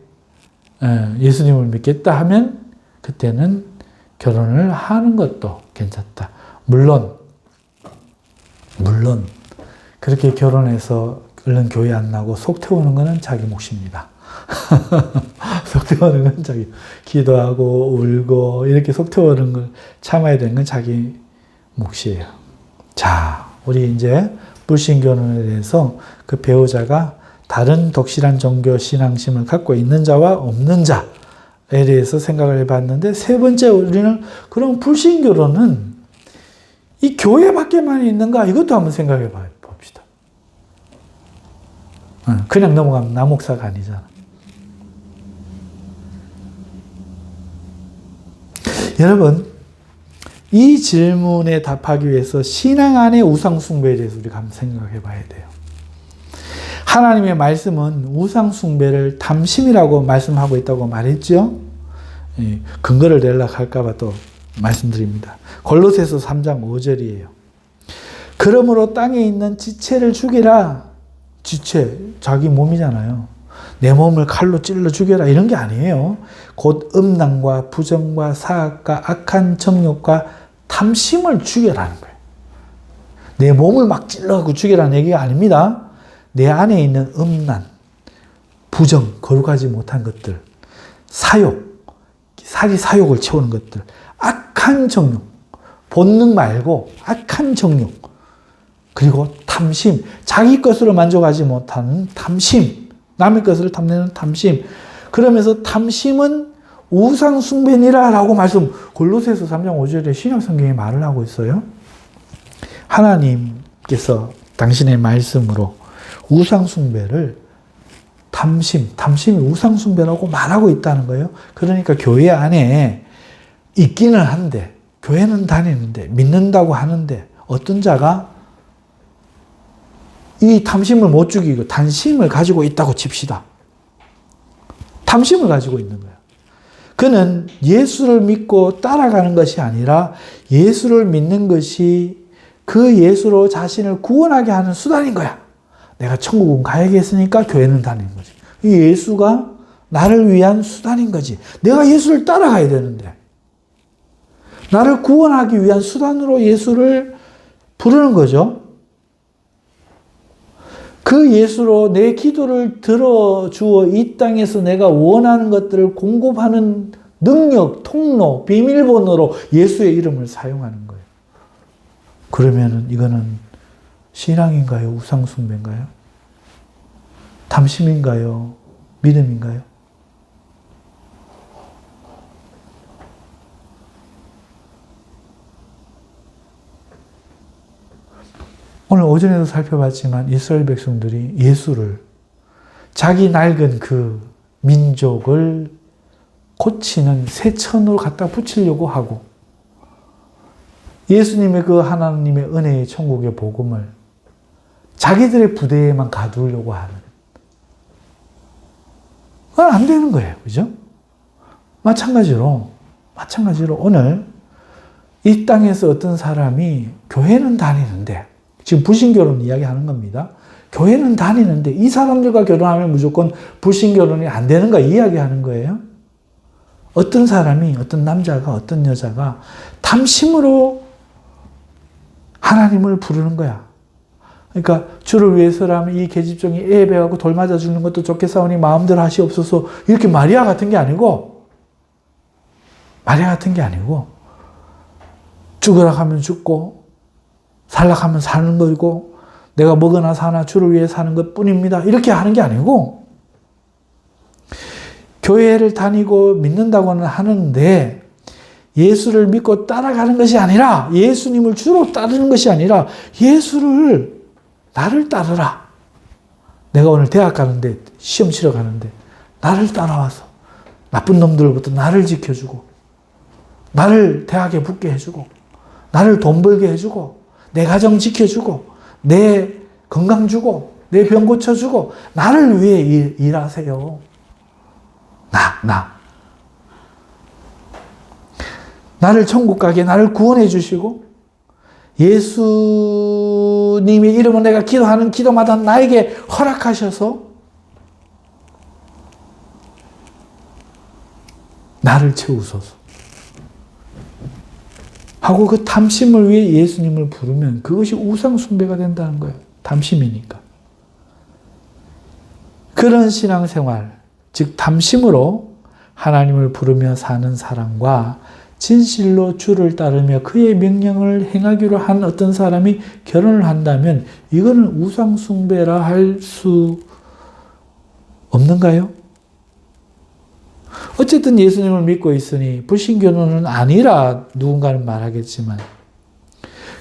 예수님을 믿겠다 하면 그때는 결혼을 하는 것도 괜찮다. 물론 그렇게 결혼해서 얼른 교회 안 나고 속 태우는 것은 자기 몫입니다. 속 태우는 건 자기 기도하고 울고 이렇게 속 태우는 걸 참아야 되는 건 자기 몫이에요. 자, 우리 이제 불신결혼에 대해서 그 배우자가 다른 독실한 종교 신앙심을 갖고 있는 자와 없는 자에 대해서 생각을 해봤는데 세 번째 우리는 그럼 불신결혼은 이 교회 밖에만 있는가 이것도 한번 생각해 봅시다. 그냥 넘어가면 나 목사가 아니잖아. 여러분, 이 질문에 답하기 위해서 신앙 안의 우상숭배에 대해서 우리가 한번 생각해 봐야 돼요. 하나님의 말씀은 우상숭배를 탐심이라고 말씀하고 있다고 말했죠. 근거를 내려고 할까봐 또 말씀드립니다. 골로새서 3장 5절이에요. 그러므로 땅에 있는 지체를 죽이라. 지체, 자기 몸이잖아요. 내 몸을 칼로 찔러 죽여라 이런 게 아니에요. 곧 음란과 부정과 사악과 악한 정욕과 탐심을 죽여라는 거예요. 내 몸을 막 찔러서 죽여라는 얘기가 아닙니다. 내 안에 있는 음란, 부정, 거룩하지 못한 것들, 사욕, 사리 사욕을 채우는 것들, 악한 정욕, 본능 말고 악한 정욕, 그리고 탐심, 자기 것으로 만족하지 못하는 탐심, 남의 것을 탐내는 탐심. 그러면서 탐심은 우상숭배니라라고 말씀, 골로새서 3장 5절에 신약성경이 말을 하고 있어요. 하나님께서 당신의 말씀으로 우상숭배를 탐심이 우상숭배라고 말하고 있다는 거예요. 그러니까 교회 안에 있기는 한데, 교회는 다니는데, 믿는다고 하는데, 어떤 자가 이 탐심을 못 죽이고 단심을 가지고 있다고 칩시다. 탐심을 가지고 있는 거예요. 그는 예수를 믿고 따라가는 것이 아니라 예수를 믿는 것이 그 예수로 자신을 구원하게 하는 수단인 거야. 내가 천국은 가야겠으니까 교회는 다니는 거지. 이 예수가 나를 위한 수단인 거지. 내가 예수를 따라가야 되는데 나를 구원하기 위한 수단으로 예수를 부르는 거죠. 그 예수로 내 기도를 들어주어 이 땅에서 내가 원하는 것들을 공급하는 능력, 통로, 비밀번호로 예수의 이름을 사용하는 거예요. 그러면은 이거는 신앙인가요? 우상숭배인가요? 탐심인가요? 믿음인가요? 오늘 오전에도 살펴봤지만 이스라엘 백성들이 예수를 자기 낡은 그 민족을 고치는 새 천으로 갖다 붙이려고 하고 예수님의 그 하나님의 은혜의 천국의 복음을 자기들의 부대에만 가두려고 하는 그건 안 되는 거예요. 그죠? 마찬가지로 오늘 이 땅에서 어떤 사람이 교회는 다니는데 지금 불신결혼 이야기하는 겁니다. 교회는 다니는데 이 사람들과 결혼하면 무조건 불신결혼이 안 되는 거 이야기하는 거예요. 어떤 사람이, 어떤 남자가, 어떤 여자가 탐심으로 하나님을 부르는 거야. 그러니까 주를 위해서라면 이 계집종이 애 배하고 돌 맞아 죽는 것도 좋겠사오니 마음대로 하시옵소서 이렇게 마리아 같은 게 아니고 죽으라 하면 죽고 살라 하면 사는 거고 내가 먹으나 사나 주를 위해 사는 것 뿐입니다. 이렇게 하는 게 아니고 교회를 다니고 믿는다고는 하는데 예수를 믿고 따라가는 것이 아니라 예수님을 주로 따르는 것이 아니라 예수를 나를 따르라. 내가 오늘 대학 가는데 시험 치러 가는데 나를 따라와서 나쁜 놈들로부터 나를 지켜주고 나를 대학에 붙게 해주고 나를 돈 벌게 해주고 내 가정 지켜주고 내 건강 주고 내 병 고쳐주고 나를 위해 일하세요. 나를 천국 가게 나를 구원해 주시고 예수님의 이름으로 내가 기도하는 기도마다 나에게 허락하셔서 나를 채우소서 하고 그 탐심을 위해 예수님을 부르면 그것이 우상숭배가 된다는 거예요. 탐심이니까. 그런 신앙생활, 즉 탐심으로 하나님을 부르며 사는 사람과 진실로 주를 따르며 그의 명령을 행하기로 한 어떤 사람이 결혼을 한다면 이거는 우상숭배라 할 수 없는가요? 어쨌든 예수님을 믿고 있으니 불신결혼은 아니라 누군가는 말하겠지만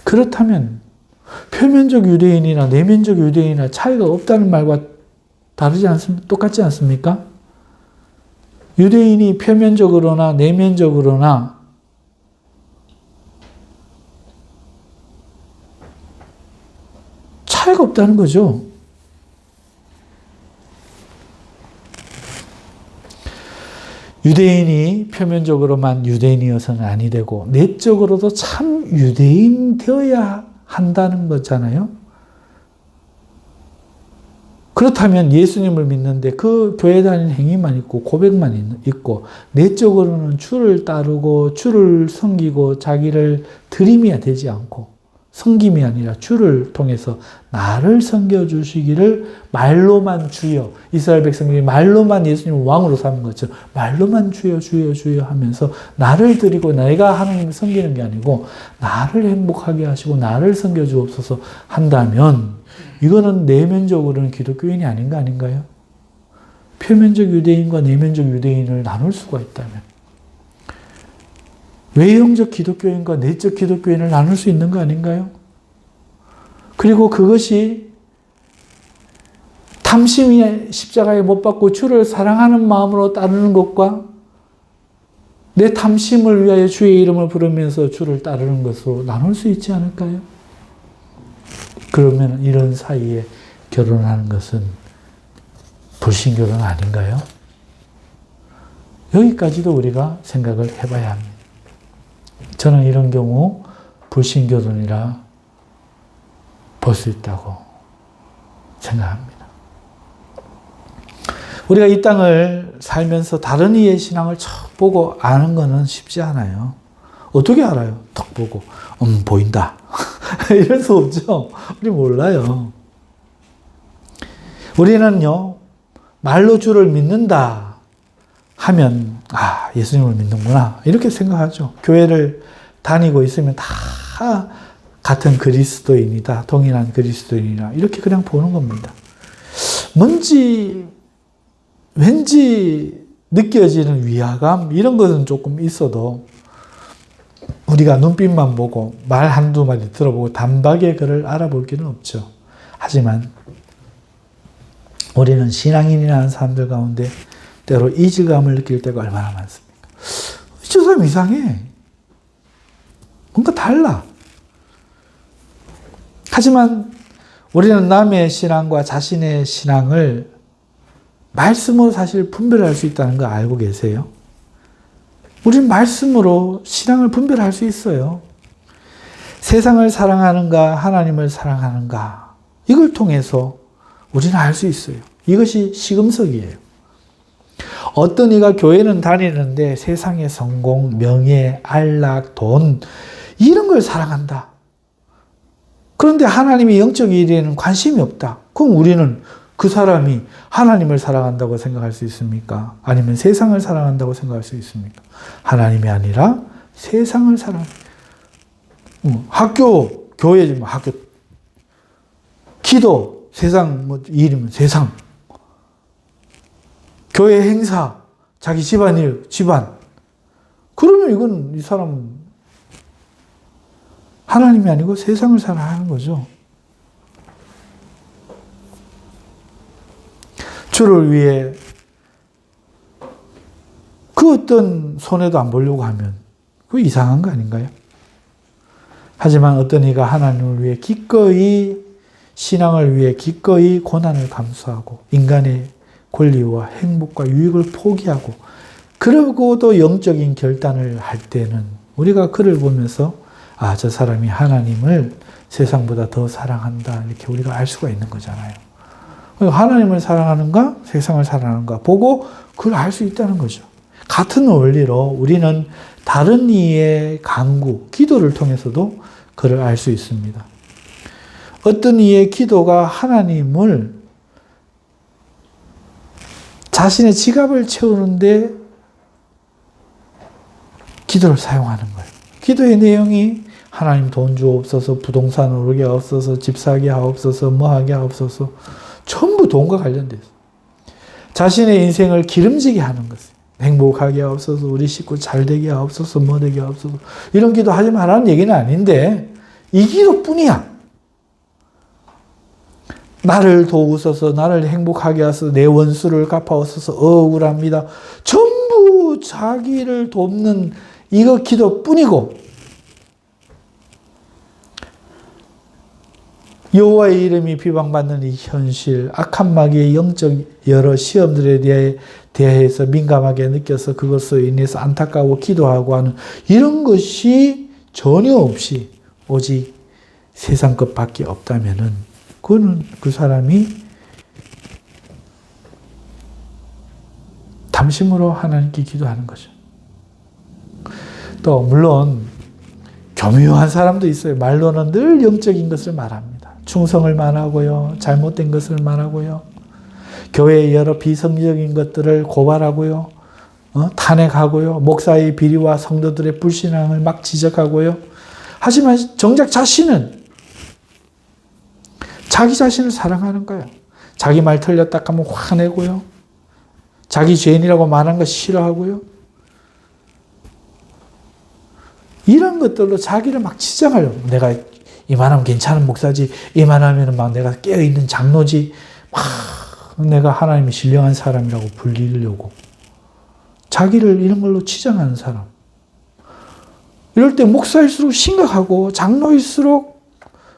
그렇다면 표면적 유대인이나 내면적 유대인이나 차이가 없다는 말과 다르지 않습니까? 똑같지 않습니까? 유대인이 표면적으로나 내면적으로나 차이가 없다는 거죠. 유대인이 표면적으로만 유대인이어서는 아니 되고 내적으로도 참 유대인 되어야 한다는 거잖아요. 그렇다면 예수님을 믿는데 그 교회 다니는 행위만 있고 고백만 있고 내적으로는 주를 따르고 주를 섬기고 자기를 들이미야 되지 않고 섬김이 아니라 주를 통해서 나를 섬겨주시기를 말로만 주여, 이스라엘 백성들이 말로만 예수님을 왕으로 삼은 것처럼 말로만 주여 주여 주여 하면서 나를 드리고 내가 하나님을 섬기는 게 아니고 나를 행복하게 하시고 나를 섬겨주옵소서 한다면 이거는 내면적으로는 기독교인이 아닌 거 아닌가요? 표면적 유대인과 내면적 유대인을 나눌 수가 있다면 외형적 기독교인과 내적 기독교인을 나눌 수 있는 거 아닌가요? 그리고 그것이 탐심이 십자가에 못 박고 주를 사랑하는 마음으로 따르는 것과 내 탐심을 위하여 주의 이름을 부르면서 주를 따르는 것으로 나눌 수 있지 않을까요? 그러면 이런 사이에 결혼하는 것은 불신결혼 아닌가요? 여기까지도 우리가 생각을 해봐야 합니다. 저는 이런 경우 불신결혼이라 볼 수 있다고 생각합니다. 우리가 이 땅을 살면서 다른 이의 신앙을 척 보고 아는 것은 쉽지 않아요. 어떻게 알아요? 턱 보고 보인다. 이럴 수 없죠. 우리 몰라요. 우리는요, 말로 주를 믿는다 하면 예수님을 믿는구나 이렇게 생각하죠. 교회를 다니고 있으면 다 같은 그리스도인이다, 동일한 그리스도인이다 이렇게 그냥 보는 겁니다. 왠지 느껴지는 위화감 이런 것은 조금 있어도 우리가 눈빛만 보고 말 한두 마디 들어보고 단박에 그를 알아볼 길은 없죠. 하지만 우리는 신앙인이라는 사람들 가운데 때로 이질감을 느낄 때가 얼마나 많습니까? 저 사람 이상해. 뭔가 달라. 하지만 우리는 남의 신앙과 자신의 신앙을 말씀으로 사실 분별할 수 있다는 거 알고 계세요? 우리는 말씀으로 신앙을 분별할 수 있어요. 세상을 사랑하는가 하나님을 사랑하는가 이걸 통해서 우리는 알 수 있어요. 이것이 시금석이에요. 어떤 이가 교회는 다니는데 세상의 성공, 명예, 안락, 돈 이런 걸 사랑한다. 그런데 하나님의 영적 일에는 관심이 없다. 그럼 우리는 그 사람이 하나님을 사랑한다고 생각할 수 있습니까? 아니면 세상을 사랑한다고 생각할 수 있습니까? 하나님이 아니라 세상을 학교, 교회지만 학교, 기도, 세상, 일이면 세상, 교회 행사, 자기 집안일, 집안. 그러면 이건 이 사람은 하나님이 아니고 세상을 사랑하는 거죠. 주를 위해 그 어떤 손해도 안 보려고 하면 그거 이상한 거 아닌가요? 하지만 어떤 이가 하나님을 위해 기꺼이 신앙을 위해 기꺼이 고난을 감수하고 인간의 권리와 행복과 유익을 포기하고 그러고도 영적인 결단을 할 때는 우리가 그를 보면서 저 사람이 하나님을 세상보다 더 사랑한다 이렇게 우리가 알 수가 있는 거잖아요. 하나님을 사랑하는가 세상을 사랑하는가 보고 그걸 알 수 있다는 거죠. 같은 원리로 우리는 다른 이의 간구, 기도를 통해서도 그를 알 수 있습니다. 어떤 이의 기도가 하나님을 자신의 지갑을 채우는데 기도를 사용하는 거예요. 기도의 내용이 하나님 돈 주옵소서, 부동산 오르게 하옵소서, 집 사게 하옵소서, 뭐 하게 하옵소서 전부 돈과 관련돼서 자신의 인생을 기름지게 하는 것이에요. 행복하게 하옵소서, 우리 식구 잘 되게 하옵소서, 뭐 되게 하옵소서 이런 기도 하지 말라는 얘기는 아닌데 이 기도뿐이야. 나를 도우소서, 나를 행복하게 하소서, 내 원수를 갚아오소서, 억울합니다. 전부 자기를 돕는 이거 기도뿐이고, 여호와의 이름이 비방받는 이 현실, 악한 마귀의 영적 여러 시험들에 대해서 민감하게 느껴서 그것으로 인해서 안타까워 기도하고 하는 이런 것이 전혀 없이 오직 세상 것밖에 없다면은 그거는 그 사람이 담심으로 하나님께 기도하는 거죠. 또 물론 교묘한 사람도 있어요. 말로는 늘 영적인 것을 말합니다. 충성을 말하고요. 잘못된 것을 말하고요. 교회의 여러 비성적인 것들을 고발하고요. 탄핵하고요. 목사의 비리와 성도들의 불신앙을 막 지적하고요. 하지만 정작 자신은 자기 자신을 사랑하는 거예요. 자기 말 틀렸다 하면 화내고요. 자기 죄인이라고 말하는 거 싫어하고요. 이런 것들로 자기를 막 치장하려고. 내가 이만하면 괜찮은 목사지, 이만하면 막 내가 깨어있는 장로지, 막 내가 하나님이 신령한 사람이라고 불리려고. 자기를 이런 걸로 치장하는 사람. 이럴 때 목사일수록 심각하고 장로일수록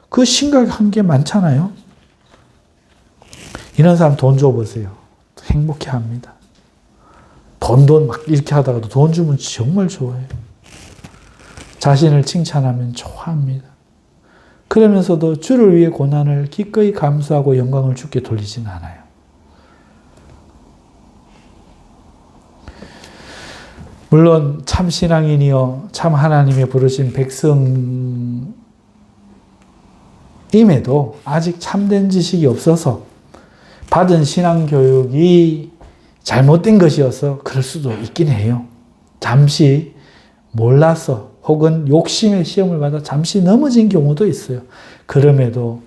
그 심각한 게 많잖아요. 이런 사람 돈 줘보세요. 행복해 합니다. 돈 막 이렇게 하다가도 돈 주면 정말 좋아해요. 자신을 칭찬하면 좋아합니다. 그러면서도 주를 위해 고난을 기꺼이 감수하고 영광을 주께 돌리지는 않아요. 물론 참 신앙인이요 참 하나님의 부르신 백성임에도 아직 참된 지식이 없어서 받은 신앙 교육이 잘못된 것이어서 그럴 수도 있긴 해요. 잠시 몰라서 혹은 욕심의 시험을 받아 잠시 넘어진 경우도 있어요. 그럼에도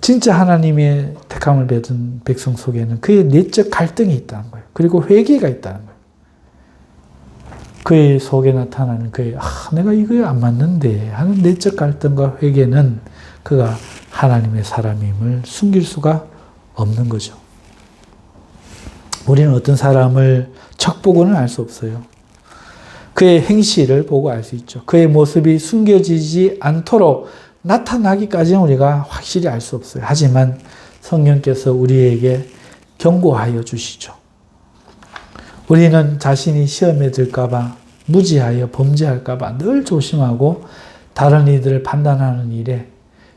진짜 하나님의 택함을 받은 백성 속에는 그의 내적 갈등이 있다는 거예요. 그리고 회개가 있다는 거예요. 그의 속에 나타나는 그의 내가 이거에 안 맞는데 하는 내적 갈등과 회개는 그가 하나님의 사람임을 숨길 수가 없는 거죠. 우리는 어떤 사람을 척 보고는 알 수 없어요. 그의 행실을 보고 알 수 있죠. 그의 모습이 숨겨지지 않도록 나타나기까지는 우리가 확실히 알 수 없어요. 하지만 성령께서 우리에게 경고하여 주시죠. 우리는 자신이 시험에 들까 봐 무지하여 범죄할까 봐 늘 조심하고 다른 이들을 판단하는 일에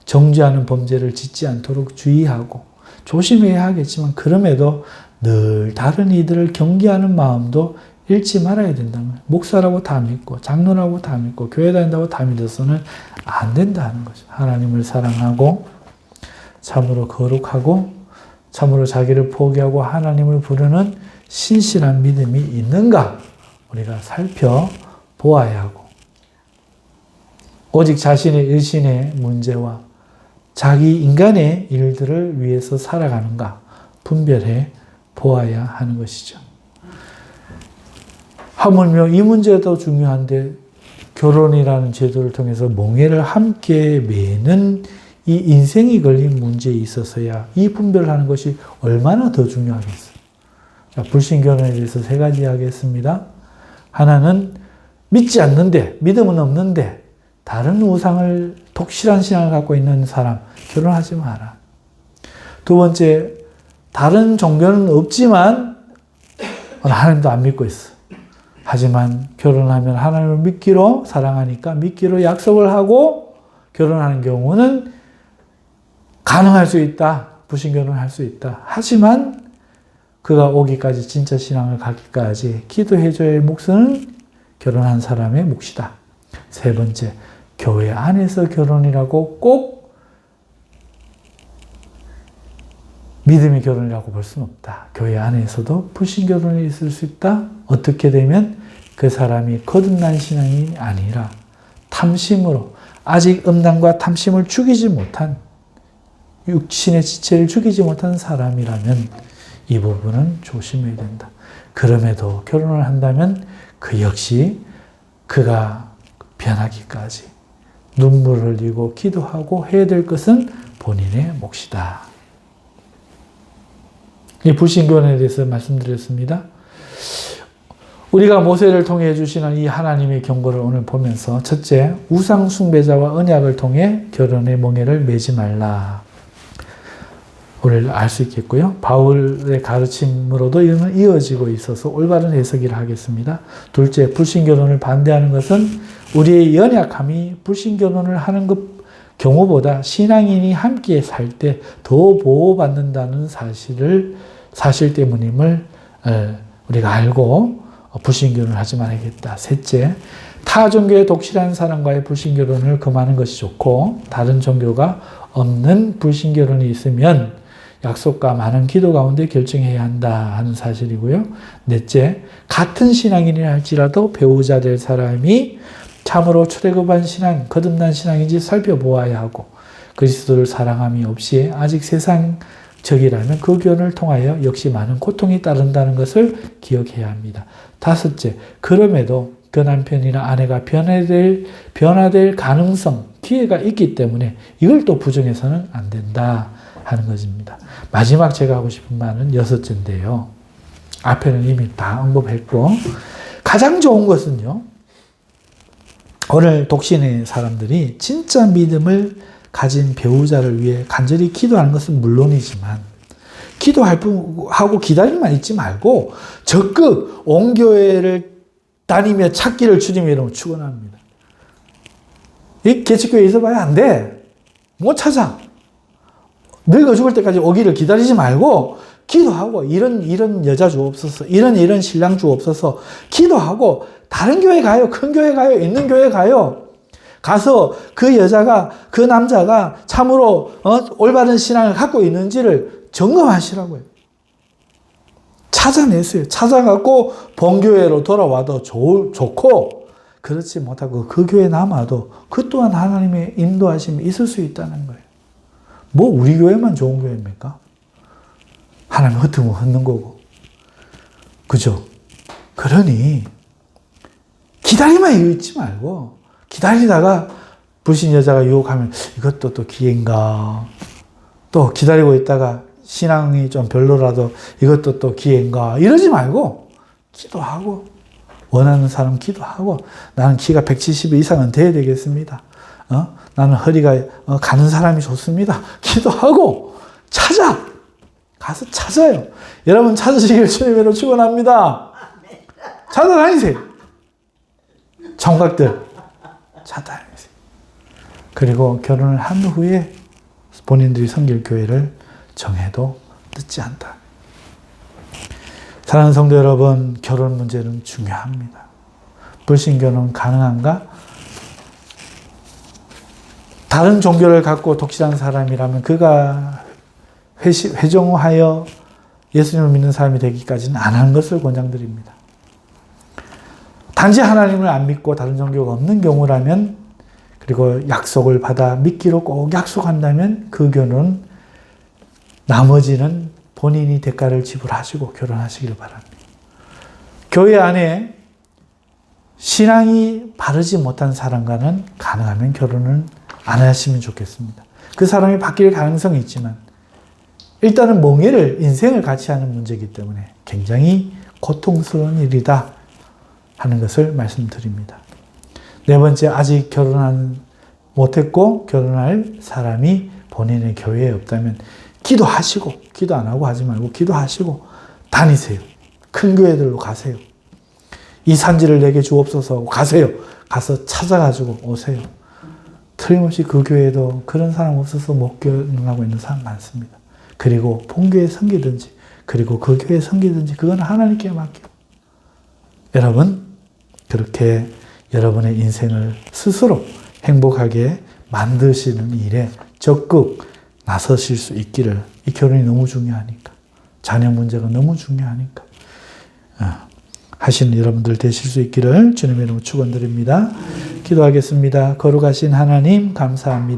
정죄하는 범죄를 짓지 않도록 주의하고 조심해야 하겠지만 그럼에도 늘 다른 이들을 경계하는 마음도 잃지 말아야 된다는 거예요. 목사라고 다 믿고 장로라고 다 믿고 교회 다닌다고 다 믿어서는 안 된다는 거죠. 하나님을 사랑하고 참으로 거룩하고 참으로 자기를 포기하고 하나님을 부르는 신실한 믿음이 있는가 우리가 살펴보아야 하고 오직 자신의 일신의 문제와 자기 인간의 일들을 위해서 살아가는가 분별해 보아야 하는 것이죠. 하물며 이 문제도 중요한데 결혼이라는 제도를 통해서 몽해를 함께 매는 이 인생이 걸린 문제에 있어서야 이 분별을 하는 것이 얼마나 더 중요하겠어요. 자, 불신결혼에 대해서 3가지 하겠습니다. 하나는 믿지 않는데, 믿음은 없는데 다른 우상을 독실한 신앙을 갖고 있는 사람 결혼하지 마라. 2번째, 다른 종교는 없지만 하나님도 안 믿고 있어. 하지만 결혼하면 하나님을 믿기로 사랑하니까 믿기로 약속을 하고 결혼하는 경우는 가능할 수 있다. 불신결혼을 할 수 있다. 하지만 그가 오기까지 진짜 신앙을 갖기까지 기도해줘야 할 몫은 결혼한 사람의 몫이다. 3번째, 교회 안에서 결혼이라고 꼭 믿음의 결혼이라고 볼 수는 없다. 교회 안에서도 불신결혼이 있을 수 있다. 어떻게 되면 그 사람이 거듭난 신앙이 아니라 탐심으로 아직 음란과 탐심을 죽이지 못한 육신의 지체를 죽이지 못한 사람이라면 이 부분은 조심해야 된다. 그럼에도 결혼을 한다면 그 역시 그가 변하기까지 눈물을 흘리고 기도하고 해야 될 것은 본인의 몫이다. 이 불신교론에 대해서 말씀드렸습니다. 우리가 모세를 통해 주시는 이 하나님의 경고를 오늘 보면서 첫째, 우상 숭배자와 언약을 통해 결혼의 멍에를 매지 말라. 우리를 알 수 있겠고요. 바울의 가르침으로도 이는 이어지고 있어서 올바른 해석이라 하겠습니다. 둘째, 불신결혼을 반대하는 것은 우리의 연약함이 불신결혼을 하는 경우보다 신앙인이 함께 살 때 더 보호받는다는 사실 때문임을 우리가 알고 불신결혼을 하지 말아야겠다. 셋째, 타 종교의 독실한 사람과의 불신결혼을 금하는 것이 좋고 다른 종교가 없는 불신결혼이 있으면 약속과 많은 기도 가운데 결정해야 한다 하는 사실이고요. 넷째, 같은 신앙인이라 할지라도 배우자 될 사람이 참으로 출애굽한 신앙, 거듭난 신앙인지 살펴보아야 하고 그리스도를 사랑함이 없이 아직 세상적이라면 그 교훈을 통하여 역시 많은 고통이 따른다는 것을 기억해야 합니다. 다섯째, 그럼에도 그 남편이나 아내가 변화될 가능성, 기회가 있기 때문에 이걸 또 부정해서는 안 된다 하는 것입니다. 마지막 제가 하고 싶은 말은 여섯째인데요. 앞에는 이미 다 언급했고 가장 좋은 것은요. 오늘 독신의 사람들이 진짜 믿음을 가진 배우자를 위해 간절히 기도하는 것은 물론이지만 기도하고 기다림만 있지 말고 적극 온 교회를 다니며 찾기를 주님의 이름으로 축원합니다. 이 개척교회에 있어봐야 안 돼. 못 찾아. 늙어 죽을 때까지 오기를 기다리지 말고 기도하고 이런 여자 주옵소서, 이런 신랑 주옵소서 기도하고 다른 교회 가요. 큰 교회 가요. 있는 교회 가요. 가서 그 여자가 그 남자가 참으로 올바른 신앙을 갖고 있는지를 점검하시라고요. 찾아내세요. 찾아갖고 본교회로 돌아와도 좋고 그렇지 못하고 그 교회 남아도 그 또한 하나님의 인도하심이 있을 수 있다는 거예요. 뭐 우리 교회만 좋은 교회입니까? 하나님 흩으면 흩는 거고. 그죠? 그러니 기다리만 있지 말고 기다리다가 불신 여자가 유혹하면 이것도 또 기회인가. 또 기다리고 있다가 신앙이 좀 별로라도 이것도 또 기회인가. 이러지 말고 기도하고 원하는 사람 기도하고 나는 키가 170 이상은 돼야 되겠습니다. 나는 허리가 가는 사람이 좋습니다. 기도하고 가서 찾아요. 여러분 찾으시길 주님으로 축원합니다. 찾아다니세요. 청각들 찾아다니세요. 그리고 결혼을 한 후에 본인들이 섬길 교회를 정해도 늦지 않다. 사랑하는 성도 여러분, 결혼 문제는 중요합니다. 불신결혼 가능한가? 다른 종교를 갖고 독실한 사람이라면 그가 회종하여 예수님을 믿는 사람이 되기까지는 안 하는 것을 권장드립니다. 단지 하나님을 안 믿고 다른 종교가 없는 경우라면 그리고 약속을 받아 믿기로 꼭 약속한다면 그 교는 나머지는 본인이 대가를 지불하시고 결혼하시길 바랍니다. 교회 안에 신앙이 바르지 못한 사람과는 가능하면 결혼은 안 하시면 좋겠습니다. 그 사람이 바뀔 가능성이 있지만 일단은 인생을 같이 하는 문제이기 때문에 굉장히 고통스러운 일이다 하는 것을 말씀드립니다. 네 번째, 아직 못했고 결혼할 사람이 본인의 교회에 없다면 기도하시고, 기도 안 하고 하지 말고 기도하시고 다니세요. 큰 교회들로 가세요. 이 산지를 내게 주옵소서 하고 가세요. 가서 찾아가지고 오세요. 틀림없이 그 교회에도 그런 사람 없어서 못 결혼하고 있는 사람 많습니다. 그리고 본교회 섬기든지 그리고 그 교회 섬기든지 그건 하나님께 맡기고 여러분 그렇게 여러분의 인생을 스스로 행복하게 만드시는 일에 적극 나서실 수 있기를, 이 결혼이 너무 중요하니까, 자녀 문제가 너무 중요하니까 하시는 여러분들 되실 수 있기를 주님의 이름으로 축원드립니다. 기도하겠습니다. 거룩하신 하나님 감사합니다.